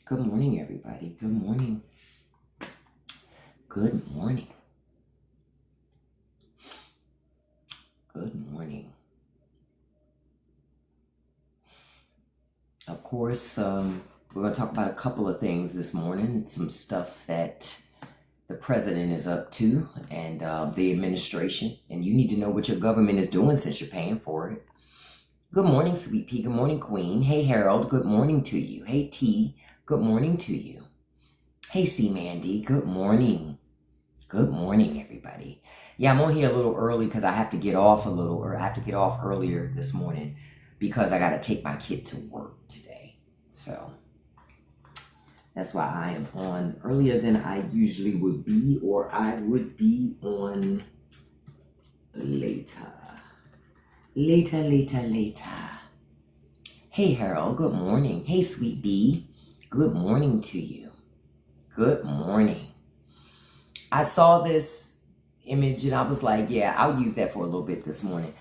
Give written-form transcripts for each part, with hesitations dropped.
Good morning, everybody. Good morning. Good morning. Good morning. Of course, we're going to talk about a couple of things this morning. Some stuff that the president is up to and the administration. And you need to know what your government is doing since you're paying for it. Good morning, Sweet Pea. Good morning, Queen. Hey, Harold. Good morning to you. Hey, T. Good morning to you. Hey, C. Mandy. Good morning. Good morning, everybody. Yeah, I'm on here a little early because I have to get off earlier this morning because I got to take my kid to work today. So that's why I am on earlier than I usually would be, or I would be on later. Later. Hey, Harold. Good morning. Hey, Sweet Bee. Good morning to you. Good morning. I saw this image and I was like, yeah, I'll use that for a little bit this morning.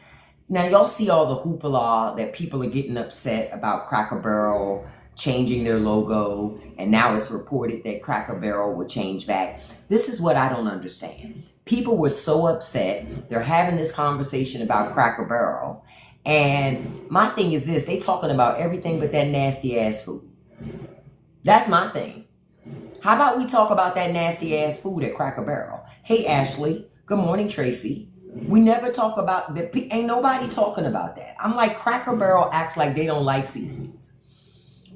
Now, y'all see all the hoopla that people are getting upset about Cracker Barrel changing their logo, and now it's reported that Cracker Barrel will change back. This is what I don't understand. People were so upset. They're having this conversation about Cracker Barrel, and my thing is this: they talking about everything but that nasty ass food. That's my thing. How about we talk about that nasty ass food at Cracker Barrel? Hey, Ashley. Good morning, Tracy. We never talk about that. Ain't nobody talking about that. I'm like, Cracker Barrel acts like they don't like seasonings.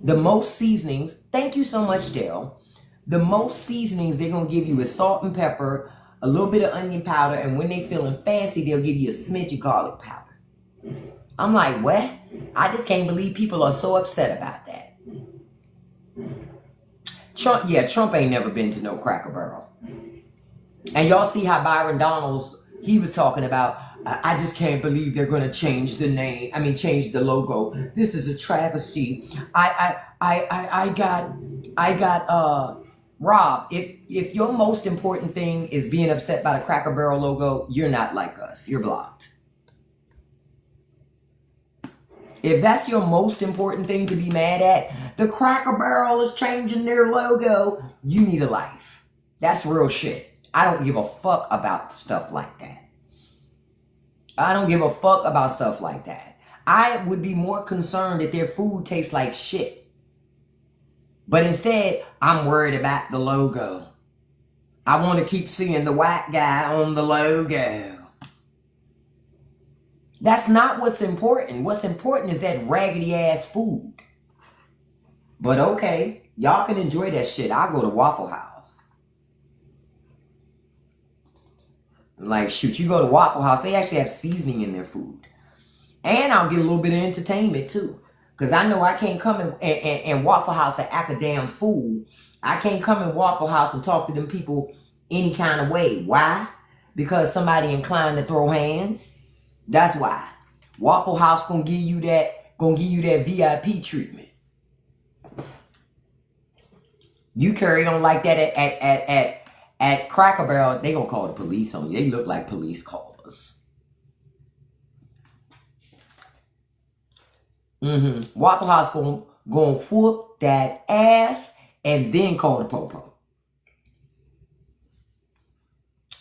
The most seasonings, thank you so much, Dale. The most seasonings they're going to give you is salt and pepper, a little bit of onion powder, and when they feeling fancy, they'll give you a smidge of garlic powder. I'm like, what? I just can't believe people are so upset about that. Trump ain't never been to no Cracker Barrel. And y'all see how Byron Donalds, he was talking about, I just can't believe they're going to change the name. Change the logo. This is a travesty. I got Rob, if your most important thing is being upset by the Cracker Barrel logo, you're not like us. You're blocked. If that's your most important thing to be mad at, the Cracker Barrel is changing their logo, you need a life. That's real shit. I don't give a fuck about stuff like that. I would be more concerned that their food tastes like shit. But instead, I'm worried about the logo. I want to keep seeing the white guy on the logo. That's not what's important. What's important is that raggedy ass food. But okay, y'all can enjoy that shit. I'll go to Waffle House. Like, shoot, you go to Waffle House, they actually have seasoning in their food. And I'll get a little bit of entertainment too. Because I know I can't come in Waffle House and act a damn fool. I can't come in Waffle House and talk to them people any kind of way. Why? Because somebody inclined to throw hands. That's why. Waffle House gonna give you that VIP treatment. You carry on like that at Cracker Barrel, they gonna call the police on you. They look like police callers. Waffle House gonna whoop that ass and then call the popo.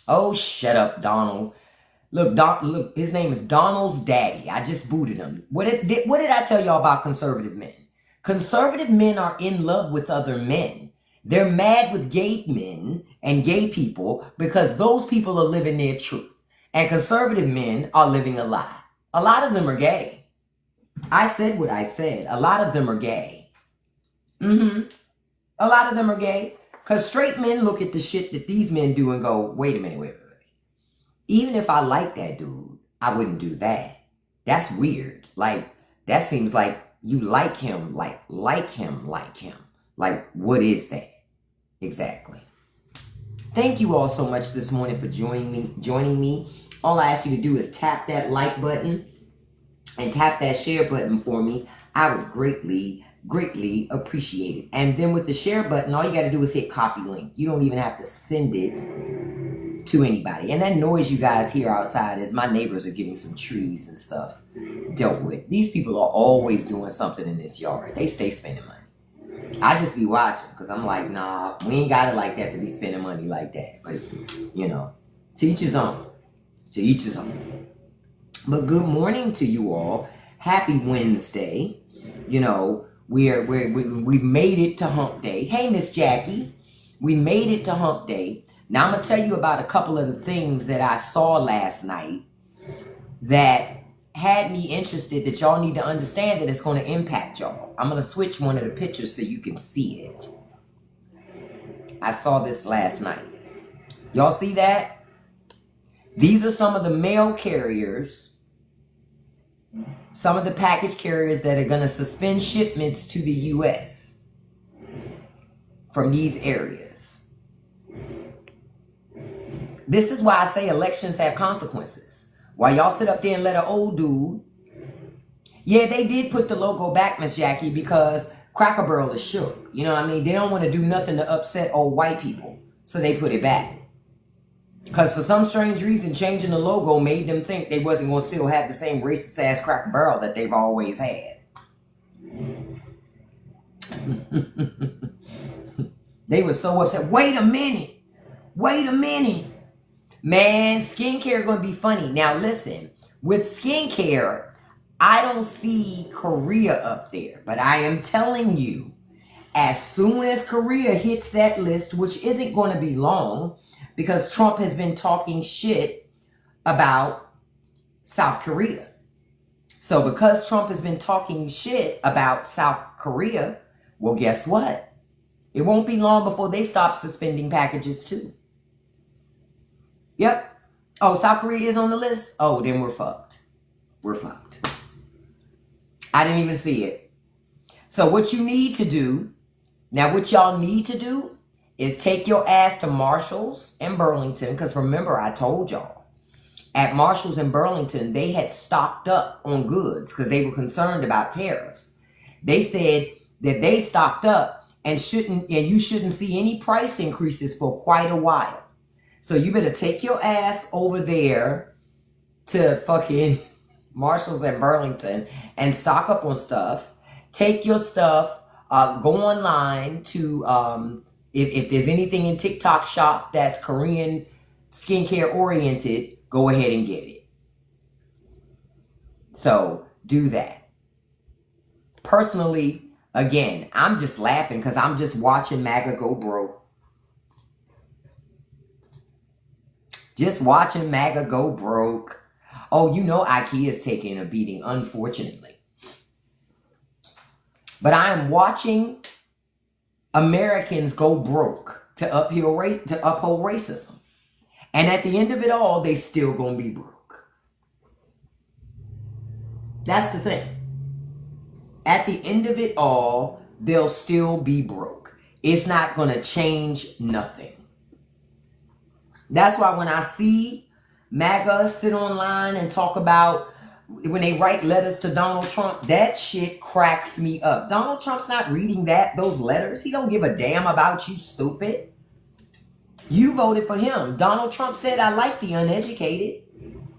Oh, shut up, Donald. Look, his name is Donald's daddy. I just booted him. What did I tell y'all about conservative men? Conservative men are in love with other men. They're mad with gay men and gay people because those people are living their truth. And conservative men are living a lie. A lot of them are gay. I said what I said. A lot of them are gay. A lot of them are gay. Because straight men look at the shit that these men do and go, wait a minute. Even if I like that dude, I wouldn't do that. That's weird. Like, that seems like you like him, like him. Like, what is that? Exactly. Thank you all so much this morning for joining me. All I ask you to do is tap that like button and tap that share button for me. I would greatly appreciate it. And then with the share button, all you got to do is hit copy link. You don't even have to send it to anybody. And that noise you guys hear outside is my neighbors are getting some trees and stuff dealt with. These people are always doing something in this yard. They stay spending money. I just be watching because I'm like, nah, we ain't got it like that to be spending money like that. But, you know, to each his own. To each his own. But good morning to you all. Happy Wednesday. You know, we've made it to hump day. Hey, Miss Jackie. We made it to hump day. Now I'm going to tell you about a couple of the things that I saw last night that had me interested, that y'all need to understand that it's going to impact y'all. I'm going to switch one of the pictures so you can see it. I saw this last night. Y'all see that? These are some of the mail carriers, some of the package carriers that are going to suspend shipments to the U.S. from these areas. This is why I say elections have consequences. While y'all sit up there and let an old dude, yeah, they did put the logo back, Miss Jackie, because Cracker Barrel is shook. You know what I mean? They don't want to do nothing to upset old white people, so they put it back. Because for some strange reason, changing the logo made them think they wasn't going to still have the same racist ass Cracker Barrel that they've always had. They were so upset. Wait a minute. Wait a minute. Man, skincare going to be funny. Now listen, with skincare, I don't see Korea up there. But I am telling you, as soon as Korea hits that list, which isn't going to be long, because Trump has been talking shit about South Korea. So because Trump has been talking shit about South Korea, well, guess what? It won't be long before they stop suspending packages too. Yep. Oh, South Korea is on the list? Oh, then we're fucked. We're fucked. I didn't even see it. So what you need to do, now what y'all need to do is take your ass to Marshall's in Burlington. Because remember, I told y'all, at Marshall's in Burlington, they had stocked up on goods because they were concerned about tariffs. They said that they stocked up and you shouldn't see any price increases for quite a while. So you better take your ass over there to fucking Marshall's in Burlington and stock up on stuff. Take your stuff, go online to, if there's anything in TikTok shop that's Korean skincare oriented, go ahead and get it. So do that. Personally, again, I'm just laughing because I'm just watching MAGA go broke. Just watching MAGA go broke. Oh, you know IKEA is taking a beating, unfortunately. But I am watching Americans go broke to uphold racism. And at the end of it all, they still gonna be broke. That's the thing. At the end of it all, they'll still be broke. It's not gonna change nothing. That's why when I see MAGA sit online and talk about when they write letters to Donald Trump, that shit cracks me up. Donald Trump's not reading those letters. He don't give a damn about you, stupid. You voted for him. Donald Trump said, I like the uneducated.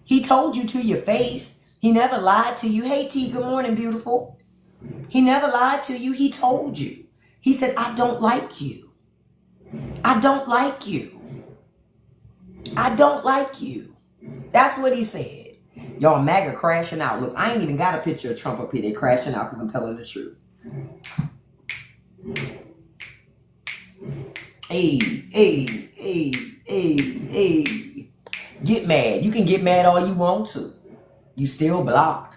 He told you to your face. He never lied to you. Hey, T, good morning, beautiful. He never lied to you. He told you. He said, I don't like you. I don't like you. I don't like you. That's what he said. Y'all MAGA crashing out. Look, I ain't even got a picture of Trump up here. They crashing out because I'm telling the truth. Hey. Get mad. You can get mad all you want to. You still blocked.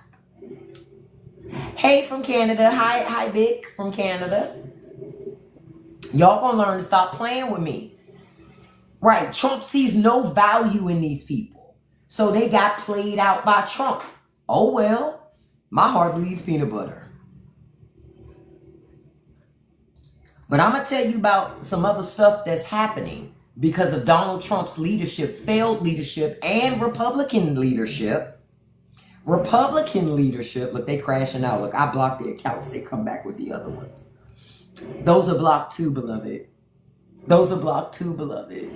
Hey from Canada. Hi, Vic from Canada. Y'all gonna learn to stop playing with me. Right, Trump sees no value in these people. So they got played out by Trump. Oh well, my heart bleeds peanut butter. But I'm going to tell you about some other stuff that's happening because of Donald Trump's leadership, failed leadership, and Republican leadership. Republican leadership, look, they crashing out. Look, I blocked the accounts. They come back with the other ones. Those are blocked too, beloved. Those are blocked too, beloved.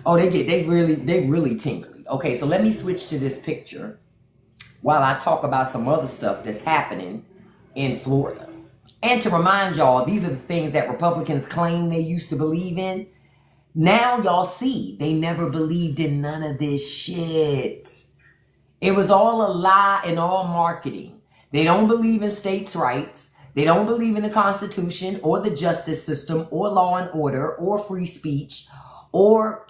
Oh, they really tingly. Okay, so let me switch to this picture while I talk about some other stuff that's happening in Florida. And to remind y'all, these are the things that Republicans claim they used to believe in. Now y'all see they never believed in none of this shit. It was all a lie and all marketing. They don't believe in states' rights. They don't believe in the Constitution or the justice system or law and order or free speech or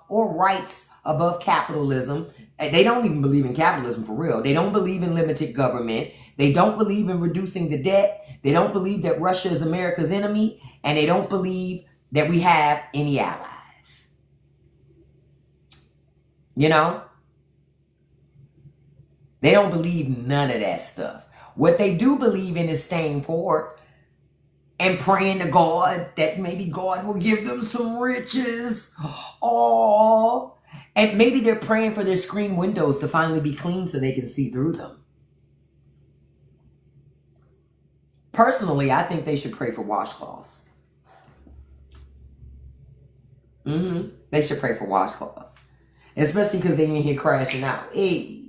rights above capitalism. They don't even believe in capitalism for real. They don't believe in limited government. They don't believe in reducing the debt. They don't believe that Russia is America's enemy. And they don't believe that we have any allies. You know? They don't believe none of that stuff. What they do believe in is staying poor and praying to God that maybe God will give them some riches. Oh, and maybe they're praying for their screen windows to finally be clean so they can see through them. Personally, I think they should pray for washcloths. They should pray for washcloths. Especially because they ain't here crashing out. They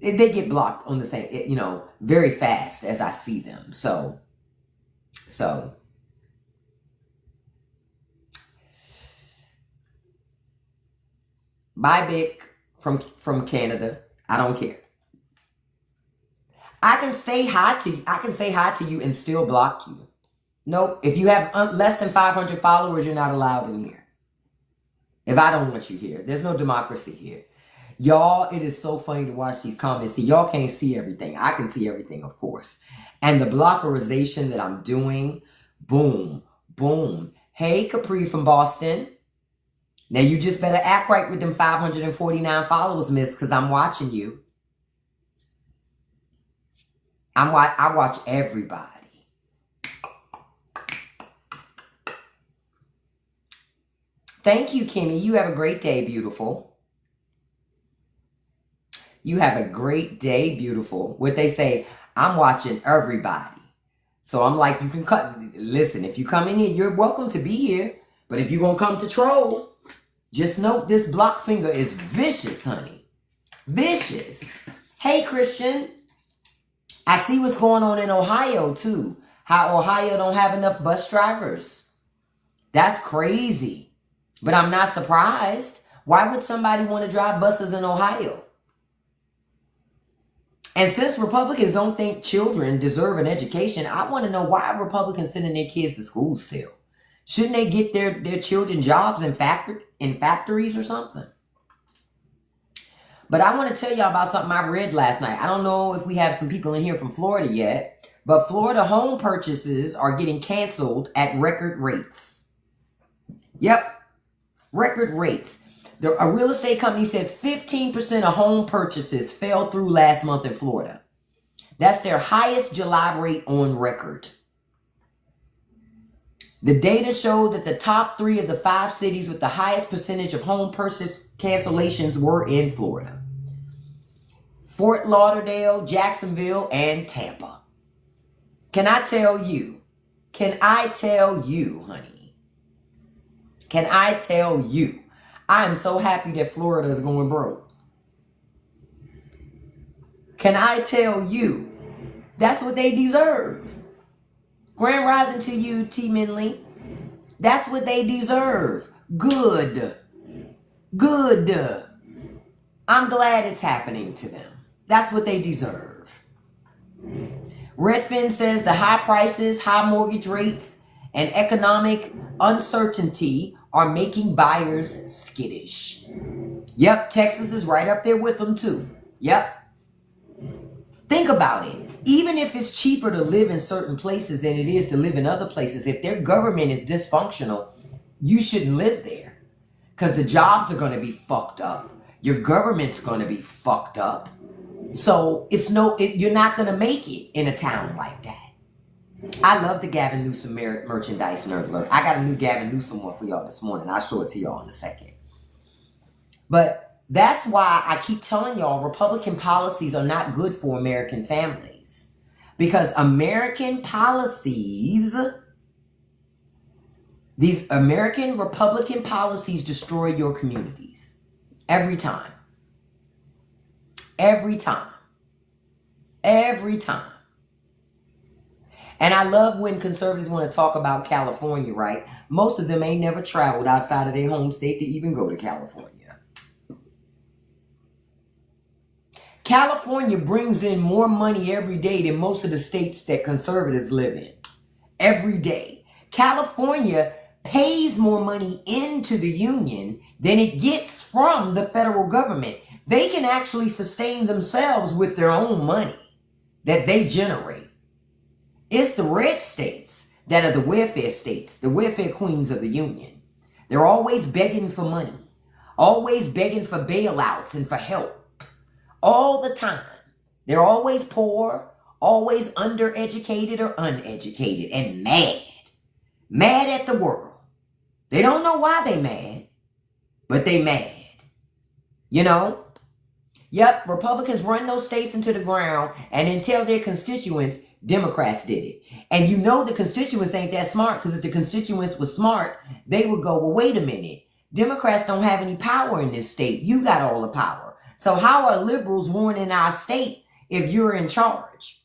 get blocked on the same, very fast as I see them. So. Bye, Vic from Canada. I don't care. I can say hi to you and still block you. Nope. If you have less than 500 followers, you're not allowed in here. If I don't want you here, there's no democracy here. Y'all, it is so funny to watch these comments. See, y'all can't see everything. I can see everything, of course. And the blockerization that I'm doing, boom, boom. Hey, Capri from Boston. Now, you just better act right with them 549 followers, miss, because I'm watching you. I watch everybody. Thank you, Kimmy. You have a great day, beautiful. You have a great day, beautiful. What they say, I'm watching everybody. So I'm like, you can listen, if you come in here, you're welcome to be here. But if you're going to come to troll, just note this block finger is vicious, honey. Vicious. Hey, Christian. I see what's going on in Ohio, too. How Ohio don't have enough bus drivers. That's crazy. But I'm not surprised. Why would somebody want to drive buses in Ohio? And since Republicans don't think children deserve an education, I want to know why are Republicans sending their kids to school still? Shouldn't they get their children jobs in factories or something? But I want to tell y'all about something I read last night. I don't know if we have some people in here from Florida yet, but Florida home purchases are getting canceled at record rates. Yep, record rates. A real estate company said 15% of home purchases fell through last month in Florida. That's their highest July rate on record. The data showed that the top 3 of the 5 cities with the highest percentage of home purchase cancellations were in Florida: Fort Lauderdale, Jacksonville, and Tampa. Can I tell you, honey? Can I tell you? I am so happy that Florida is going broke. Can I tell you? That's what they deserve. Grand rising to you, T. Minley. That's what they deserve. Good. Good. I'm glad it's happening to them. That's what they deserve. Redfin says the high prices, high mortgage rates, and economic uncertainty are making buyers skittish. Yep, Texas is right up there with them too. Yep. Think about it. Even if it's cheaper to live in certain places than it is to live in other places, if their government is dysfunctional, you shouldn't live there. Because the jobs are going to be fucked up. Your government's going to be fucked up. So you're not going to make it in a town like that. I love the Gavin Newsom merchandise nerd alert. I got a new Gavin Newsom one for y'all this morning. I'll show it to y'all in a second. But that's why I keep telling y'all Republican policies are not good for American families. Because American policies, these American Republican policies destroy your communities. Every time. Every time. Every time. And I love when conservatives want to talk about California, right? Most of them ain't never traveled outside of their home state to even go to California. California brings in more money every day than most of the states that conservatives live in. Every day. California pays more money into the union than it gets from the federal government. They can actually sustain themselves with their own money that they generate. It's the red states that are the welfare states, the welfare queens of the union. They're always begging for money, always begging for bailouts and for help. All the time. They're always poor, always undereducated or uneducated, and mad. Mad at the world. They don't know why they mad, but they mad. You know? Yep, Republicans run those states into the ground and then tell their constituents Democrats did it. And you know the constituents ain't that smart, because if the constituents were smart, they would go, well, wait a minute. Democrats don't have any power in this state. You got all the power. So how are liberals ruining our state if you're in charge?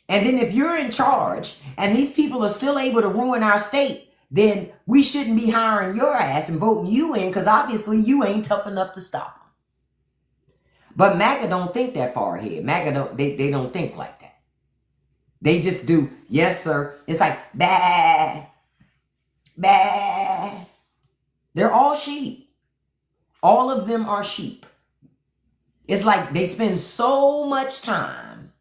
And then if you're in charge and these people are still able to ruin our state, then we shouldn't be hiring your ass and voting you in, because obviously you ain't tough enough to stop them. But MAGA don't think that far ahead. MAGA they don't think like that. They just do, yes, sir. It's like, bah, bah. They're all sheep. All of them are sheep. It's like they spend so much time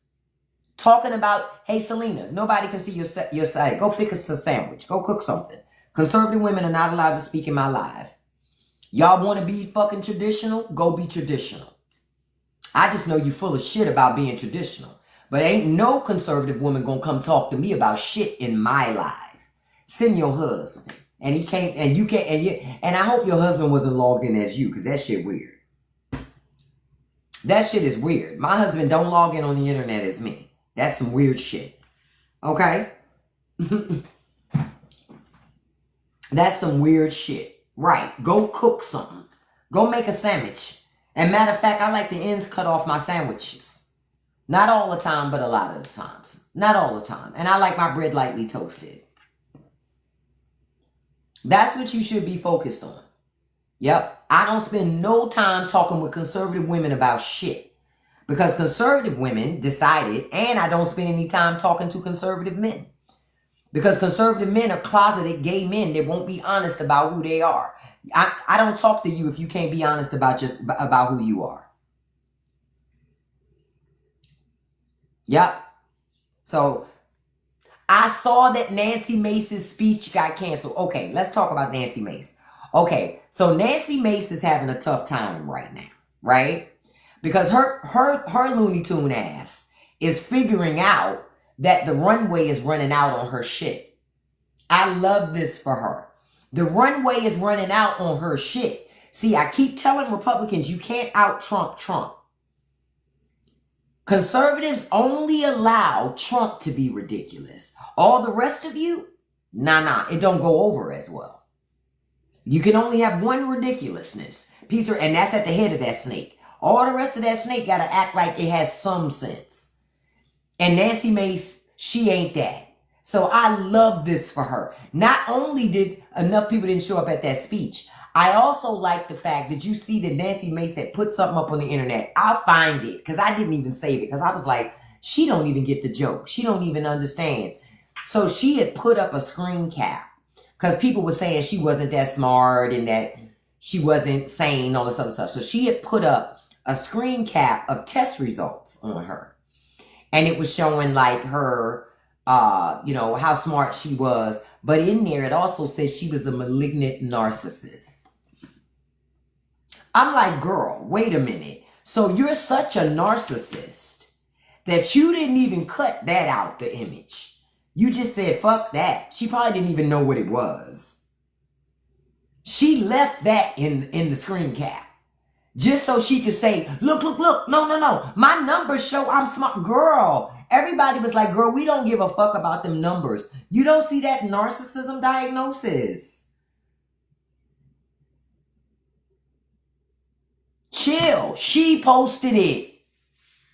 talking about, hey, Selena, nobody can see your side. Go fix a sandwich. Go cook something. Conservative women are not allowed to speak in my live. Y'all want to be fucking traditional? Go be traditional. I just know you full of shit about being traditional. But ain't no conservative woman gonna come talk to me about shit in my life. Send your husband. And he can't, and you can't, and I hope your husband wasn't logged in as you, because that shit weird. That shit is weird. My husband don't log in on the internet as me. That's some weird shit. Okay? That's some weird shit. Right. Go cook something. Go make a sandwich. And matter of fact, I like the ends cut off my sandwiches. Not all the time, but a lot of the times. Not all the time. And I like my bread lightly toasted. That's what you should be focused on. Yep. I don't spend no time talking with conservative women about shit. Because conservative women decided, and I don't spend any time talking to conservative men. Because conservative men are closeted gay men that won't be honest about who they are. I don't talk to you if you can't be honest about who you are. Yep. So I saw that Nancy Mace's speech got canceled. Okay, let's talk about Nancy Mace. Okay, so Nancy Mace is having a tough time right now, right? Because her Looney Tune ass is figuring out that the runway is running out on her shit. I love this for her. The runway is running out on her shit. See, I keep telling Republicans, you can't out-Trump Trump. Conservatives only allow Trump to be ridiculous. All the rest of you, nah, it don't go over as well. You can only have one ridiculousness. And that's at the head of that snake. All the rest of that snake got to act like it has some sense. And Nancy Mace, she ain't that. So I love this for her. Not only did enough people didn't show up at that speech, I also like the fact that you see that Nancy Mace had put something up on the internet. I'll find it, because I didn't even save it, because I was like, she don't even get the joke. She don't even understand. So she had put up a screen cap, because people were saying she wasn't that smart and that she wasn't sane, all this other stuff. So she had put up a screen cap of test results on her. And it was showing like her, how smart she was. But in there, it also said she was a malignant narcissist. I'm like, girl, wait a minute. So you're such a narcissist that you didn't even cut that out, the image. You just said, fuck that. She probably didn't even know what it was. She left that in the screen cap. Just so she could say, look, no. My numbers show I'm smart. Girl, everybody was like, girl, we don't give a fuck about them numbers. You don't see that narcissism diagnosis. Chill. She posted it.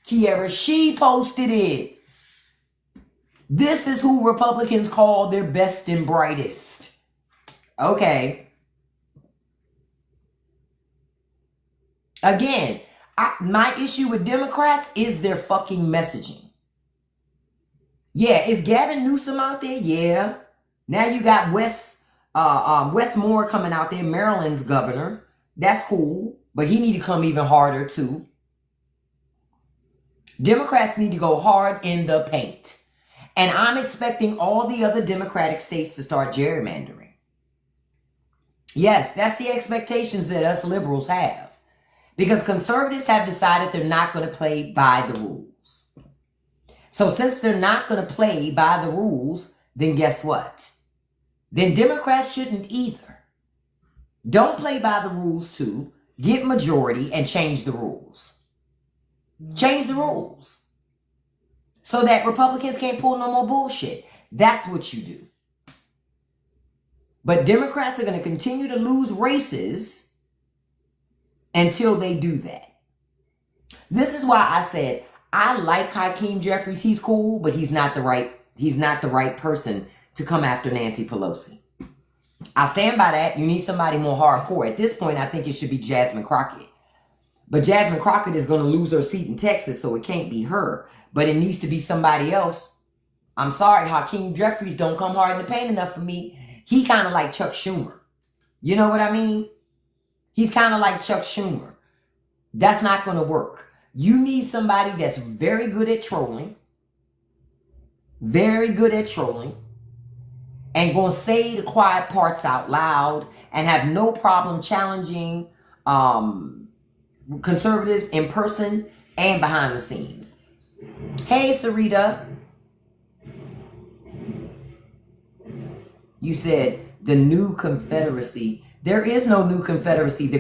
Kiera, she posted it. This is who Republicans call their best and brightest. Okay. Again, my issue with Democrats is their fucking messaging. Yeah, is Gavin Newsom out there? Yeah. Now you got Wes Moore coming out there, Maryland's governor. That's cool, but he need to come even harder too. Democrats need to go hard in the paint. And I'm expecting all the other Democratic states to start gerrymandering. Yes, that's the expectations that us liberals have. Because conservatives have decided they're not going to play by the rules. So since they're not going to play by the rules, then guess what? Then Democrats shouldn't either. Don't play by the rules too. Get majority and change the rules. Change the rules. So that Republicans can't pull no more bullshit. That's what you do. But Democrats are going to continue to lose races until they do that. This is why I said I like Hakeem Jeffries. He's cool, but he's not the right person to come after Nancy Pelosi. I stand by that. You need somebody more hardcore. At this point, I think it should be Jasmine Crockett. But Jasmine Crockett is going to lose her seat in Texas, so it can't be her. But it needs to be somebody else. I'm sorry, Hakeem Jeffries don't come hard in the paint enough for me. He kind of like Chuck Schumer. You know what I mean? He's kind of like Chuck Schumer. That's not going to work. You need somebody that's very good at trolling. Very good at trolling. And going to say the quiet parts out loud and have no problem challenging conservatives in person and behind the scenes. Hey, Sarita. You said the new Confederacy. There is no new Confederacy.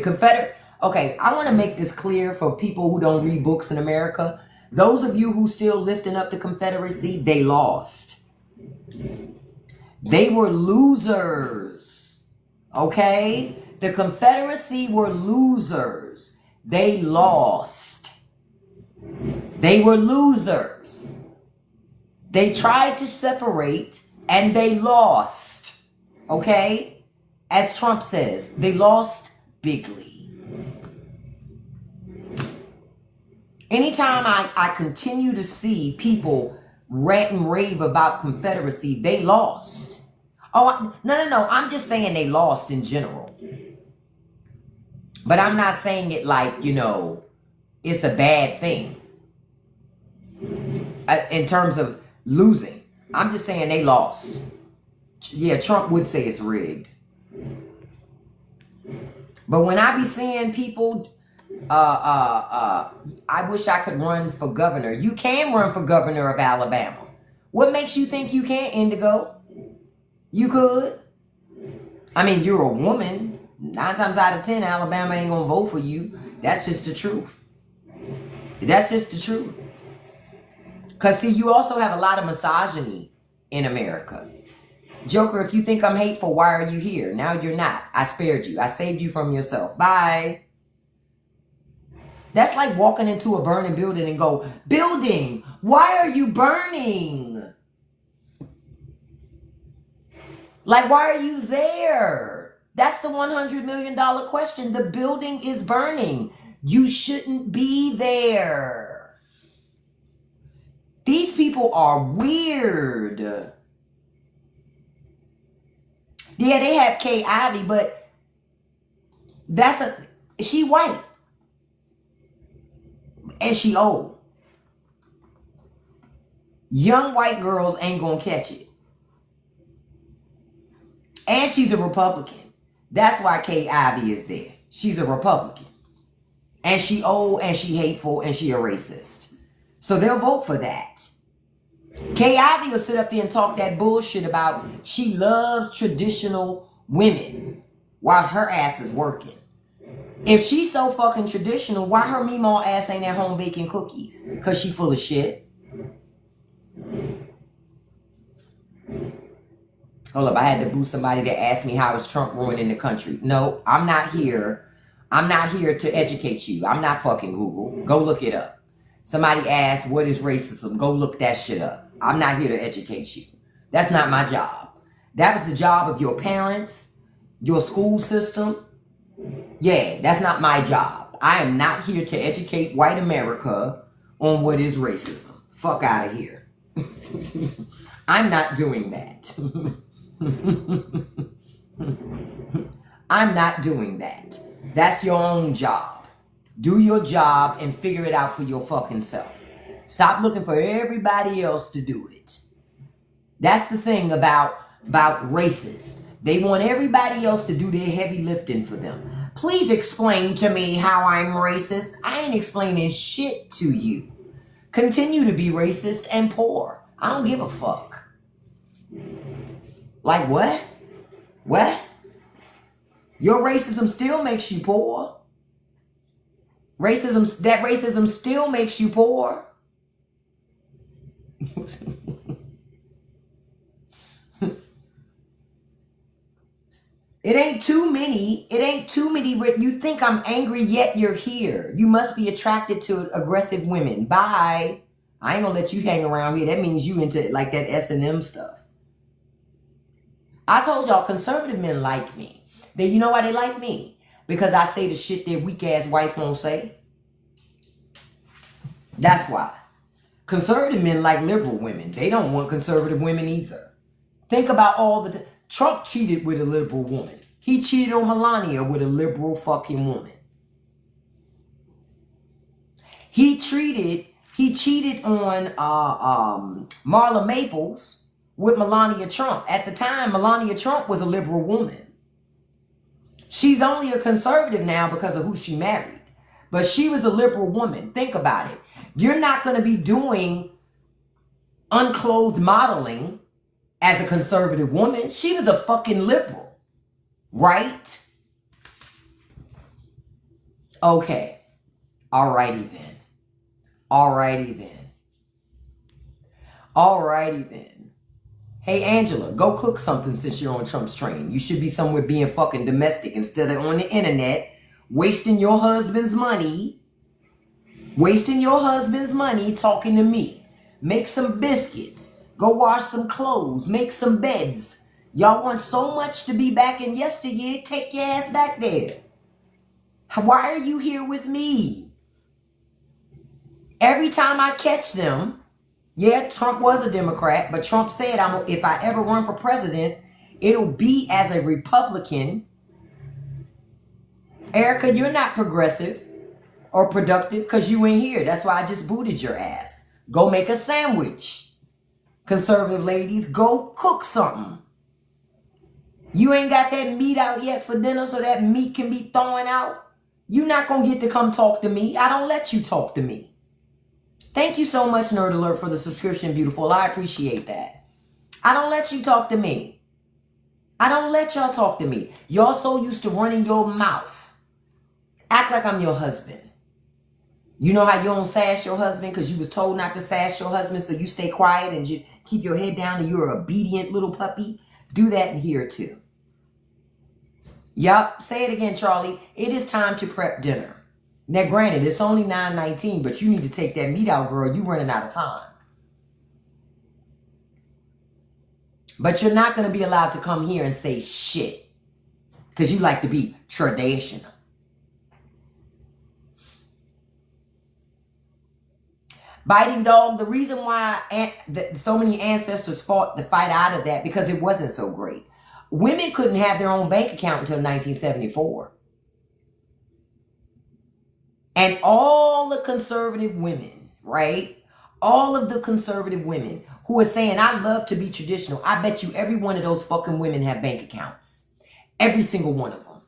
Okay, I want to make this clear for people who don't read books in America. Those of you who still lifting up the Confederacy, they lost. They were losers. Okay? The Confederacy were losers. They lost. They were losers. They tried to separate and they lost. Okay? As Trump says, they lost bigly. Anytime I continue to see people rant and rave about Confederacy, they lost. Oh, no. I'm just saying they lost in general. But I'm not saying it like, it's a bad thing. In terms of losing. I'm just saying they lost. Yeah, Trump would say it's rigged. But when I be seeing people, I wish I could run for governor. You can run for governor of Alabama. What makes you think you can't, Indigo? You could. I mean, you're a woman. 9 times out of 10, Alabama ain't gonna vote for you. That's just the truth. That's just the truth. Because, see, you also have a lot of misogyny in America. Joker, if you think I'm hateful, why are you here? Now you're not. I spared you. I saved you from yourself. Bye. That's like walking into a burning building and go, building, why are you burning? Like, why are you there? That's the $100 million question. The building is burning. You shouldn't be there. These people are weird. Yeah, they have Kay Ivey, but she white. And she old. Young white girls ain't gonna catch it. And she's a Republican. That's why Kay Ivey is there. She's a Republican. And she old and she hateful and she a racist. So they'll vote for that. Kay Ivey will sit up there and talk that bullshit about she loves traditional women while her ass is working. If she's so fucking traditional, why her meemaw ass ain't at home baking cookies? Because she full of shit. Hold up, I had to boo somebody that asked me how is Trump ruining the country. No, I'm not here. I'm not here to educate you. I'm not fucking Google. Go look it up. Somebody asked, what is racism? Go look that shit up. I'm not here to educate you. That's not my job. That was the job of your parents, your school system. Yeah, that's not my job. I am not here to educate white America on what is racism. Fuck out of here. I'm not doing that. I'm not doing that. That's your own job. Do your job and figure it out for your fucking self. Stop looking for everybody else to do it. That's the thing about racists. They want everybody else to do their heavy lifting for them. Please explain to me how I'm racist. I ain't explaining shit to you. Continue to be racist and poor. I don't give a fuck. Like what? What? Your racism still makes you poor. Racism still makes you poor. It ain't too many. You think I'm angry, yet you're here. You must be attracted to aggressive women. Bye. I ain't gonna let you hang around here. That means you into like that S&M stuff. I told y'all conservative men like me. You know why they like me? Because I say the shit their weak ass wife won't say. That's why. Conservative men like liberal women. They don't want conservative women either. Think about all the... Trump cheated with a liberal woman. He cheated on Melania with a liberal fucking woman. He cheated on Marla Maples with Melania Trump. At the time, Melania Trump was a liberal woman. She's only a conservative now because of who she married. But she was a liberal woman. Think about it. You're not going to be doing unclothed modeling as a conservative woman. She was a fucking liberal. Right? Okay. Alrighty then. Alrighty then. Alrighty then. Hey, Angela, go cook something since you're on Trump's train. You should be somewhere being fucking domestic instead of on the internet, wasting your husband's money. Wasting your husband's money talking to me. Make some biscuits. Go wash some clothes. Make some beds. Y'all want so much to be back in yesteryear. Take your ass back there. Why are you here with me? Every time I catch them, yeah, Trump was a Democrat, but Trump said, if I ever run for president, it'll be as a Republican. Erica, you're not progressive or productive because you ain't here. That's why I just booted your ass. Go make a sandwich. Conservative ladies, go cook something. You ain't got that meat out yet for dinner so that meat can be thrown out. You're not going to get to come talk to me. I don't let you talk to me. Thank you so much, Nerd Alert, for the subscription, beautiful. I appreciate that. I don't let you talk to me. I don't let y'all talk to me. Y'all so used to running your mouth. Act like I'm your husband. You know how you don't sass your husband because you was told not to sass your husband, so you stay quiet and just keep your head down and you're an obedient little puppy? Do that in here too. Yup. Say it again, Charlie. It is time to prep dinner. Now, granted, it's only 9:19, but you need to take that meat out, girl. You running out of time. But you're not going to be allowed to come here and say shit because you like to be traditional. Biting dog, the reason why so many ancestors fought to fight out of that because it wasn't so great. Women couldn't have their own bank account until 1974. And all the conservative women, right? All of the conservative women who are saying, I love to be traditional. I bet you every one of those fucking women have bank accounts. Every single one of them.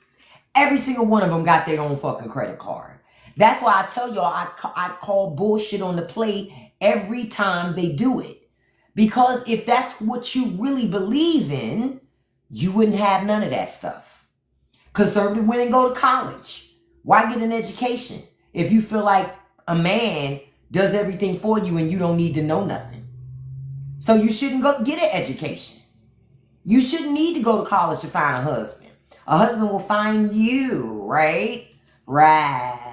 Every single one of them got their own fucking credit card. That's why I tell y'all I call bullshit on the play every time they do it. Because if that's what you really believe in, you wouldn't have none of that stuff. Conservative women go to college. Why get an education if you feel like a man does everything for you and you don't need to know nothing? So you shouldn't go get an education. You shouldn't need to go to college to find a husband. A husband will find you, right? Right.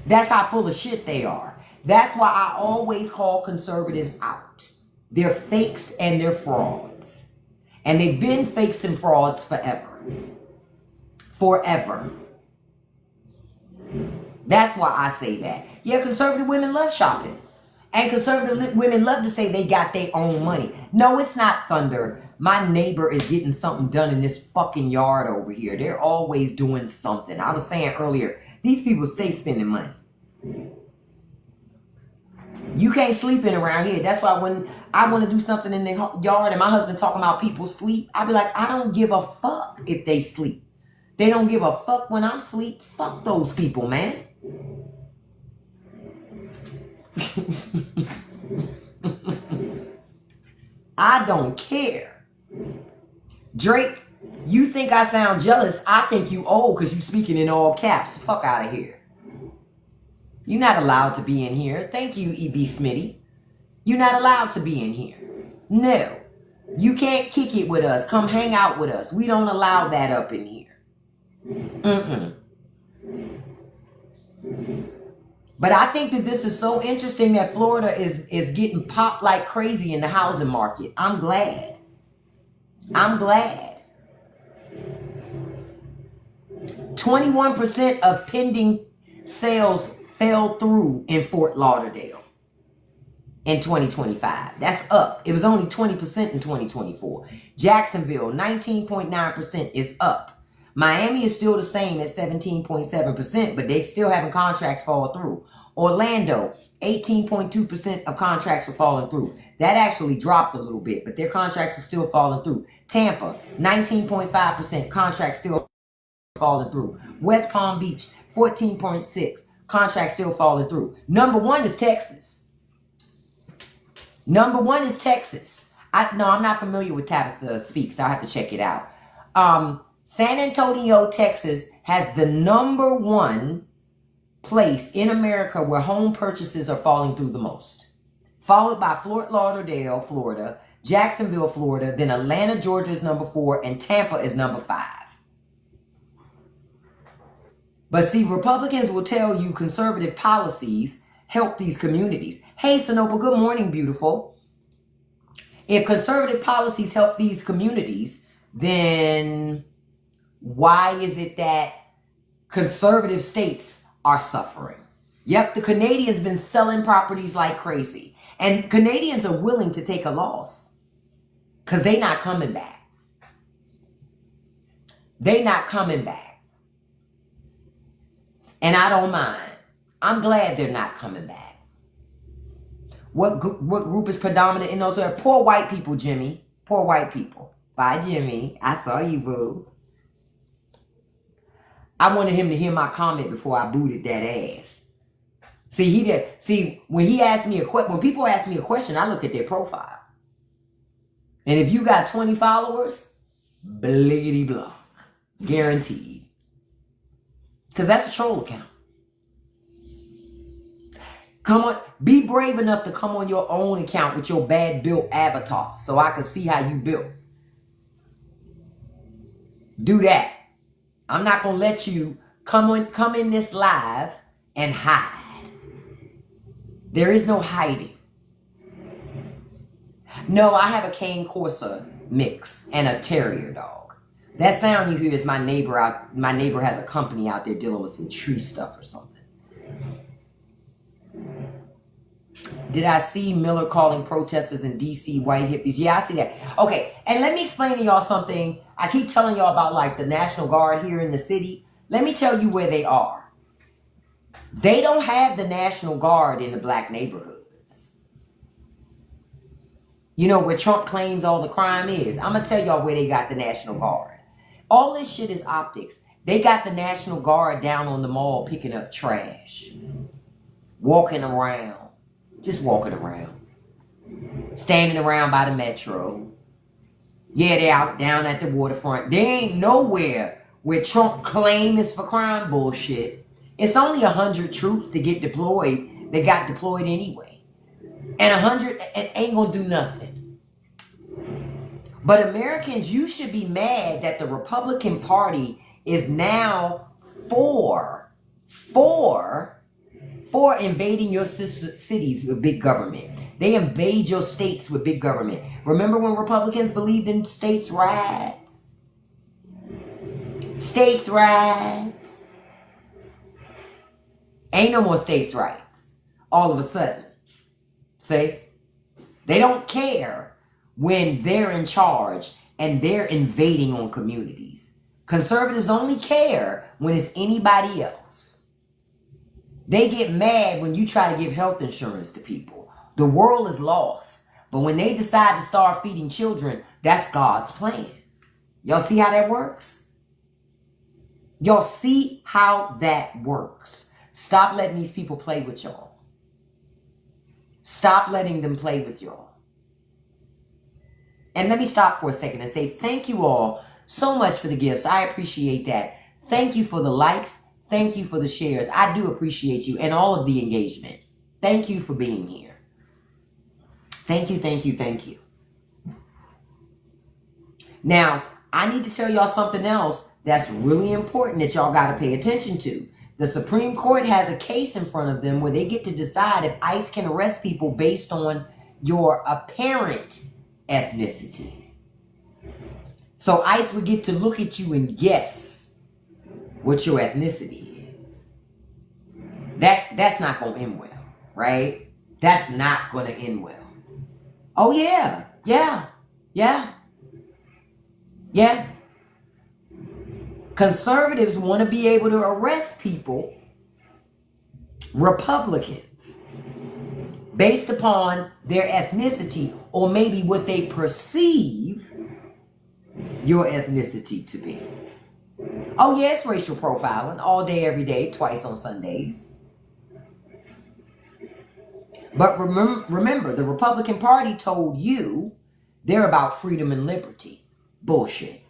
That's how full of shit they are. That's why I always call conservatives out. They're fakes and they're frauds. And they've been fakes and frauds forever. Forever. That's why I say that. Yeah, conservative women love shopping. And conservative women love to say they got their own money. No, it's not thunder. My neighbor is getting something done in this fucking yard over here. They're always doing something. I was saying earlier, these people stay spending money. You can't sleep in around here. That's why when I want to do something in the yard and my husband talking about people sleep, I be like, I don't give a fuck if they sleep. They don't give a fuck when I'm asleep. Fuck those people, man. I don't care. Drake, you think I sound jealous? I think you old because you speaking in all caps. Fuck out of here. You're not allowed to be in here. Thank you, E.B. Smitty. You're not allowed to be in here. No. You can't kick it with us. Come hang out with us. We don't allow that up in here. But I think that this is so interesting that Florida is getting popped like crazy in the housing market. I'm glad. I'm glad. 21% of pending sales fell through in Fort Lauderdale in 2025. That's up. It was only 20% in 2024. Jacksonville, 19.9% is up. Miami is still the same at 17.7%, but they still having contracts fall through. Orlando, 18.2% of contracts are falling through. That actually dropped a little bit, but their contracts are still falling through. Tampa, 19.5% contracts still falling through. West Palm Beach, 14.6%. Contract still falling through. Number one is Texas. Number one is Texas. I'm not familiar with Tabitha Speaks. I'll have to check it out. San Antonio, Texas has the number one place in America where home purchases are falling through the most. Followed by Fort Lauderdale, Florida, Jacksonville, Florida, then Atlanta, Georgia is number 4, and Tampa is number 5. But see, Republicans will tell you conservative policies help these communities. Hey, Sanopa, good morning, beautiful. If conservative policies help these communities, then why is it that conservative states are suffering? Yep, the Canadians been selling properties like crazy. And Canadians are willing to take a loss because they not coming back. They not coming back. And I don't mind. I'm glad they're not coming back. What group is predominant in those areas? Poor white people, Jimmy. Poor white people. Bye, Jimmy. I saw you, boo. I wanted him to hear my comment before I booted that ass. See, he did. See, when he asked me a question, when people ask me a question, I look at their profile. And if you got 20 followers, bliggity block. Guaranteed. Because that's a troll account. Come on, be brave enough to come on your own account with your bad built avatar so I can see how you built. Do that. I'm not going to let you come in this live and hide. There is no hiding. No, I have a Cane Corsa mix and a terrier dog. That sound you hear is my neighbor out. My neighbor has a company out there dealing with some tree stuff or something. Did I see Miller calling protesters in D.C. white hippies? Yeah, I see that. Okay, and let me explain to y'all something. I keep telling y'all about like the National Guard here in the city. Let me tell you where they are. They don't have the National Guard in the black neighborhoods. You know where Trump claims all the crime is. I'm going to tell y'all where they got the National Guard. All this shit is optics. They got the National Guard down on the mall picking up trash. Walking around. Just walking around. Standing around by the metro. Yeah, they out down at the waterfront. They ain't nowhere where Trump claim is for crime bullshit. It's only 100 troops to get deployed. They got deployed anyway. And 100 ain't gonna do nothing. But Americans, you should be mad that the Republican Party is now for before invading your cities with big government, they invade your states with big government. Remember when Republicans believed in states' rights? States' rights. Ain't no more states' rights. All of a sudden. See? They don't care when they're in charge and they're invading on communities. Conservatives only care when it's anybody else. They get mad when you try to give health insurance to people. The world is lost. But when they decide to start feeding children, that's God's plan. Y'all see how that works? Y'all see how that works. Stop letting these people play with y'all. Stop letting them play with y'all. And let me stop for a second and say thank you all so much for the gifts. I appreciate that. Thank you for the likes. Thank you for the shares. I do appreciate you and all of the engagement. Thank you for being here. Thank you, thank you, thank you. Now, I need to tell y'all something else that's really important that y'all got to pay attention to. The Supreme Court has a case in front of them where they get to decide if ICE can arrest people based on your apparent ethnicity. So ICE would get to look at you and guess what your ethnicity is. That's not going to end well, right? That's not going to end well. Oh, yeah. Conservatives want to be able to arrest people, Republicans, based upon their ethnicity or maybe what they perceive your ethnicity to be. Oh, yeah, it's racial profiling all day, every day, twice on Sundays. But remember, the Republican Party told you they're about freedom and liberty. Bullshit.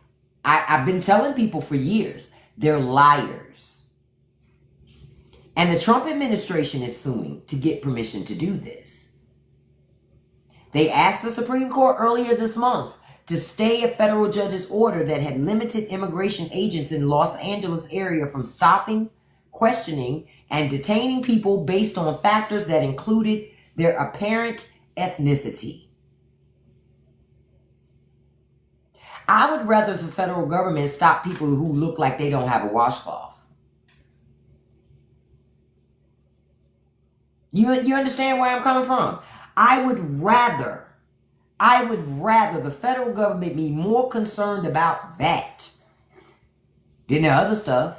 I've been telling people for years, they're liars. And the Trump administration is suing to get permission to do this. They asked the Supreme Court earlier this month to stay a federal judge's order that had limited immigration agents in Los Angeles area from stopping, questioning, and detaining people based on factors that included their apparent ethnicity. I would rather the federal government stop people who look like they don't have a washcloth. You understand where I'm coming from? I would rather the federal government be more concerned about that than the other stuff.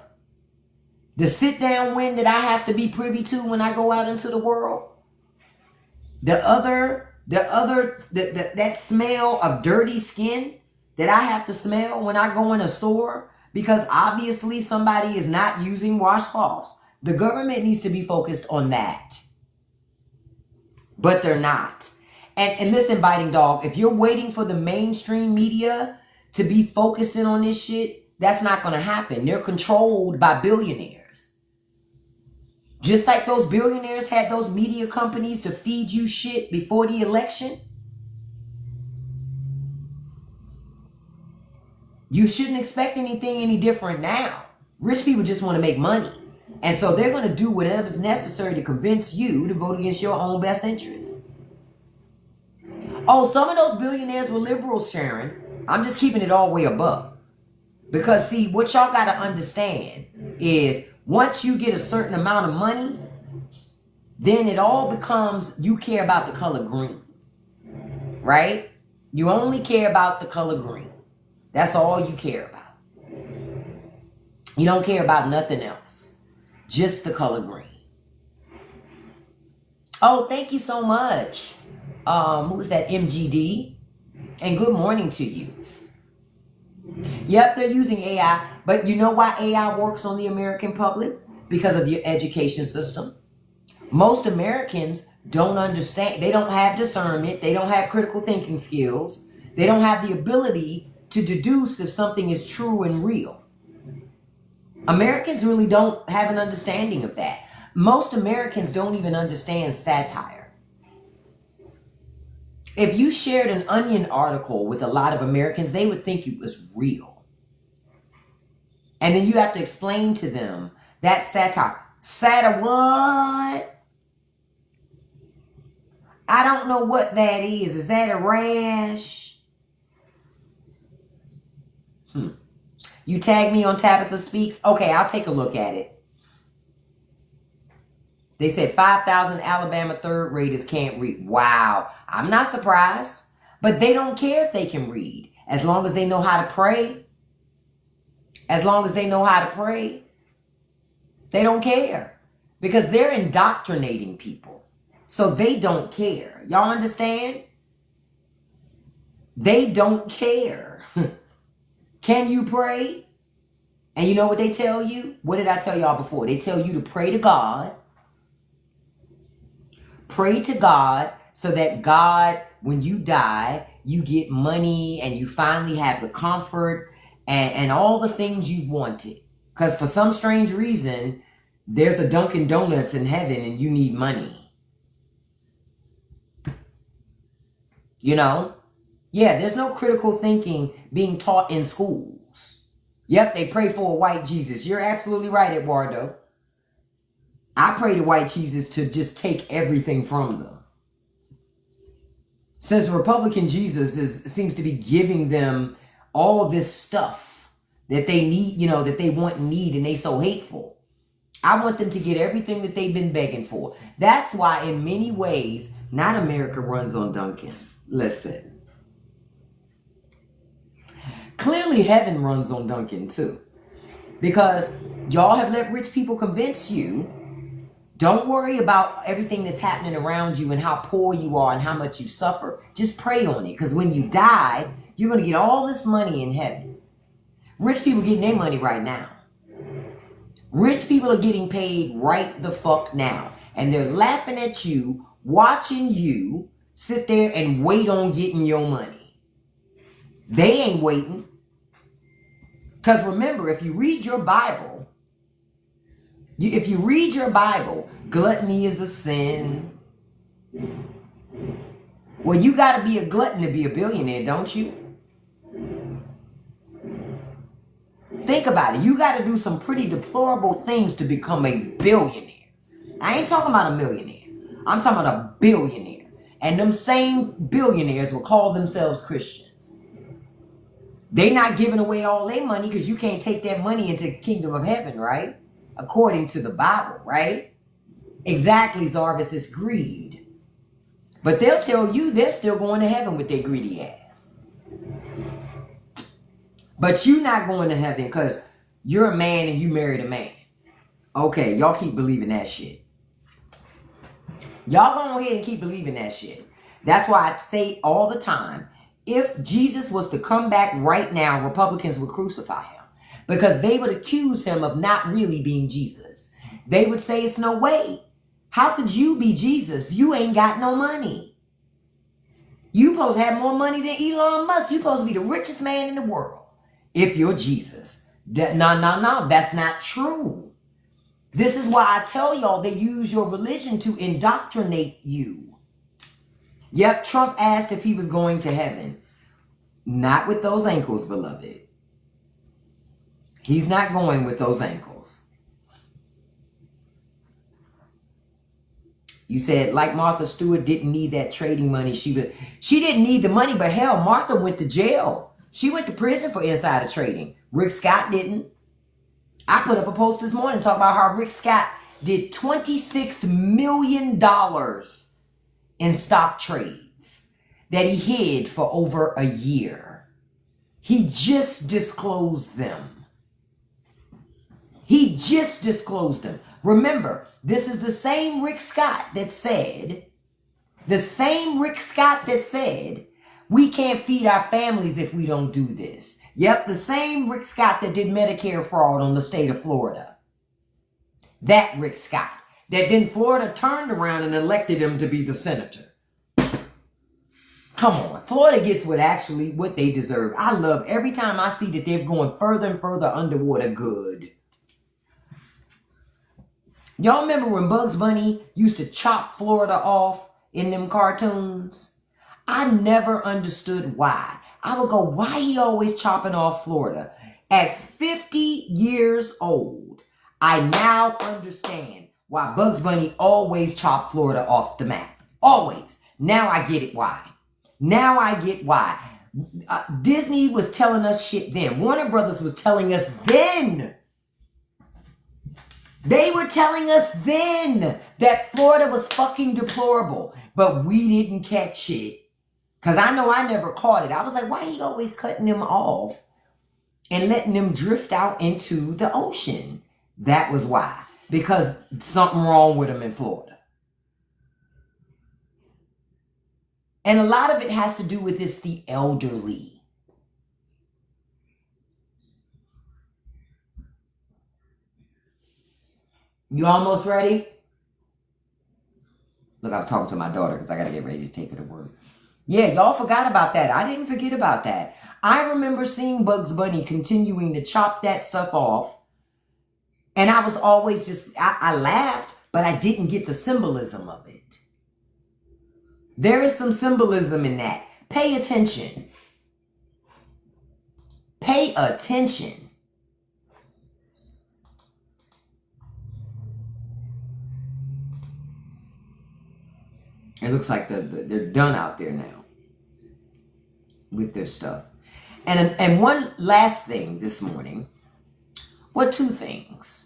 The sit down wind that I have to be privy to when I go out into the world. That smell of dirty skin that I have to smell when I go in a store because obviously somebody is not using washcloths. The government needs to be focused on that. But they're not. And listen, Biting Dog, if you're waiting for the mainstream media to be focusing on this shit, that's not going to happen. They're controlled by billionaires. Just like those billionaires had those media companies to feed you shit before the election. You shouldn't expect anything any different now. Rich people just want to make money. And so they're going to do whatever's necessary to convince you to vote against your own best interests. Oh, some of those billionaires were liberals, Sharon. I'm just keeping it all way above. Because, see, what y'all got to understand is once you get a certain amount of money, then it all becomes you care about the color green. Right? You only care about the color green. That's all you care about. You don't care about nothing else. Just the color green. Oh, thank you so much. Who is that? MGD. And good morning to you. Yep, they're using AI. But you know why AI works on the American public? Because of your education system. Most Americans don't understand. They don't have discernment. They don't have critical thinking skills. They don't have the ability to deduce if something is true and real. Americans really don't have an understanding of that. Most Americans don't even understand satire. If you shared an Onion article with a lot of Americans, they would think it was real. And then you have to explain to them that satire. Satire what? I don't know what that is. Is that a rash? You tag me on Tabitha Speaks? Okay, I'll take a look at it. They said 5,000 Alabama third graders can't read. Wow. I'm not surprised. But they don't care if they can read. As long as they know how to pray. As long as they know how to pray. They don't care. Because they're indoctrinating people. So they don't care. Y'all understand? They don't care. Can you pray? And you know what they tell you? What did I tell y'all before? They tell you to pray to God. Pray to God so that God, when you die, you get money and you finally have the comfort and all the things you've wanted. Because for some strange reason, there's a Dunkin' Donuts in heaven and you need money. You know? Yeah, there's no critical thinking being taught in schools. Yep, they pray for a white Jesus. You're absolutely right, Eduardo. I pray to white Jesus to just take everything from them. Since Republican Jesus seems to be giving them all this stuff that they need, you know, that they want and need, and they so hateful. I want them to get everything that they've been begging for. That's why in many ways, not America runs on Dunkin'. Listen. Clearly heaven runs on Dunkin' too. Because y'all have let rich people convince you, don't worry about everything that's happening around you and how poor you are and how much you suffer. Just pray on it. Because when you die, you're going to get all this money in heaven. Rich people getting their money right now. Rich people are getting paid right the fuck now. And they're laughing at you, watching you sit there and wait on getting your money. They ain't waiting. Because remember, if you read your Bible, gluttony is a sin. Well, you got to be a glutton to be a billionaire, don't you? Think about it. You got to do some pretty deplorable things to become a billionaire. I ain't talking about a millionaire. I'm talking about a billionaire. And them same billionaires will call themselves Christians. They not giving away all their money because you can't take that money into the kingdom of heaven, right? According to the Bible, right? Exactly, Zarvis, is greed. But they'll tell you they're still going to heaven with their greedy ass. But you're not going to heaven because you're a man and you married a man. Okay, y'all keep believing that shit. Y'all go ahead and keep believing that shit. That's why I say all the time, if Jesus was to come back right now, Republicans would crucify him. Because they would accuse him of not really being Jesus. They would say, it's no way. How could you be Jesus? You ain't got no money. You supposed to have more money than Elon Musk. You supposed to be the richest man in the world. If you're Jesus. No, that's not true. This is why I tell y'all they use your religion to indoctrinate you. Yep, Trump asked if he was going to heaven. Not with those ankles, beloved. He's not going with those ankles. You said, like Martha Stewart didn't need that trading money. She didn't need the money, but hell, Martha went to jail. She went to prison for insider trading. Rick Scott didn't. I put up a post this morning talking about how Rick Scott did $26 million in stock trades that he hid for over a year. He just disclosed them. He just disclosed them. Remember, this is the same Rick Scott that said, we can't feed our families if we don't do this. Yep, the same Rick Scott that did Medicare fraud on the state of Florida. That Rick Scott. That then Florida turned around and elected him to be the senator. Come on. Florida gets what they deserve. I love every time I see that they're going further and further underwater. Good. Y'all remember when Bugs Bunny used to chop Florida off in them cartoons? I never understood why. I would go, why he always chopping off Florida? At 50 years old, I now understand why Bugs Bunny always chopped Florida off the map. Always. Now I get it why. Now I get why. Disney was telling us shit then. Warner Brothers was telling us then. They were telling us then that Florida was fucking deplorable. But we didn't catch it. Because I know I never caught it. I was like, why are you always cutting them off and letting them drift out into the ocean? That was why. Because something wrong with them in Florida. And a lot of it has to do with it's the elderly. You almost ready? Look, I'm talking to my daughter because I got to get ready to take her to work. Yeah, y'all forgot about that. I didn't forget about that. I remember seeing Bugs Bunny continuing to chop that stuff off. And I was always just, I laughed, but I didn't get the symbolism of it. There is some symbolism in that. Pay attention. Pay attention. It looks like they're done out there now with their stuff. And one last thing this morning. Well, two things.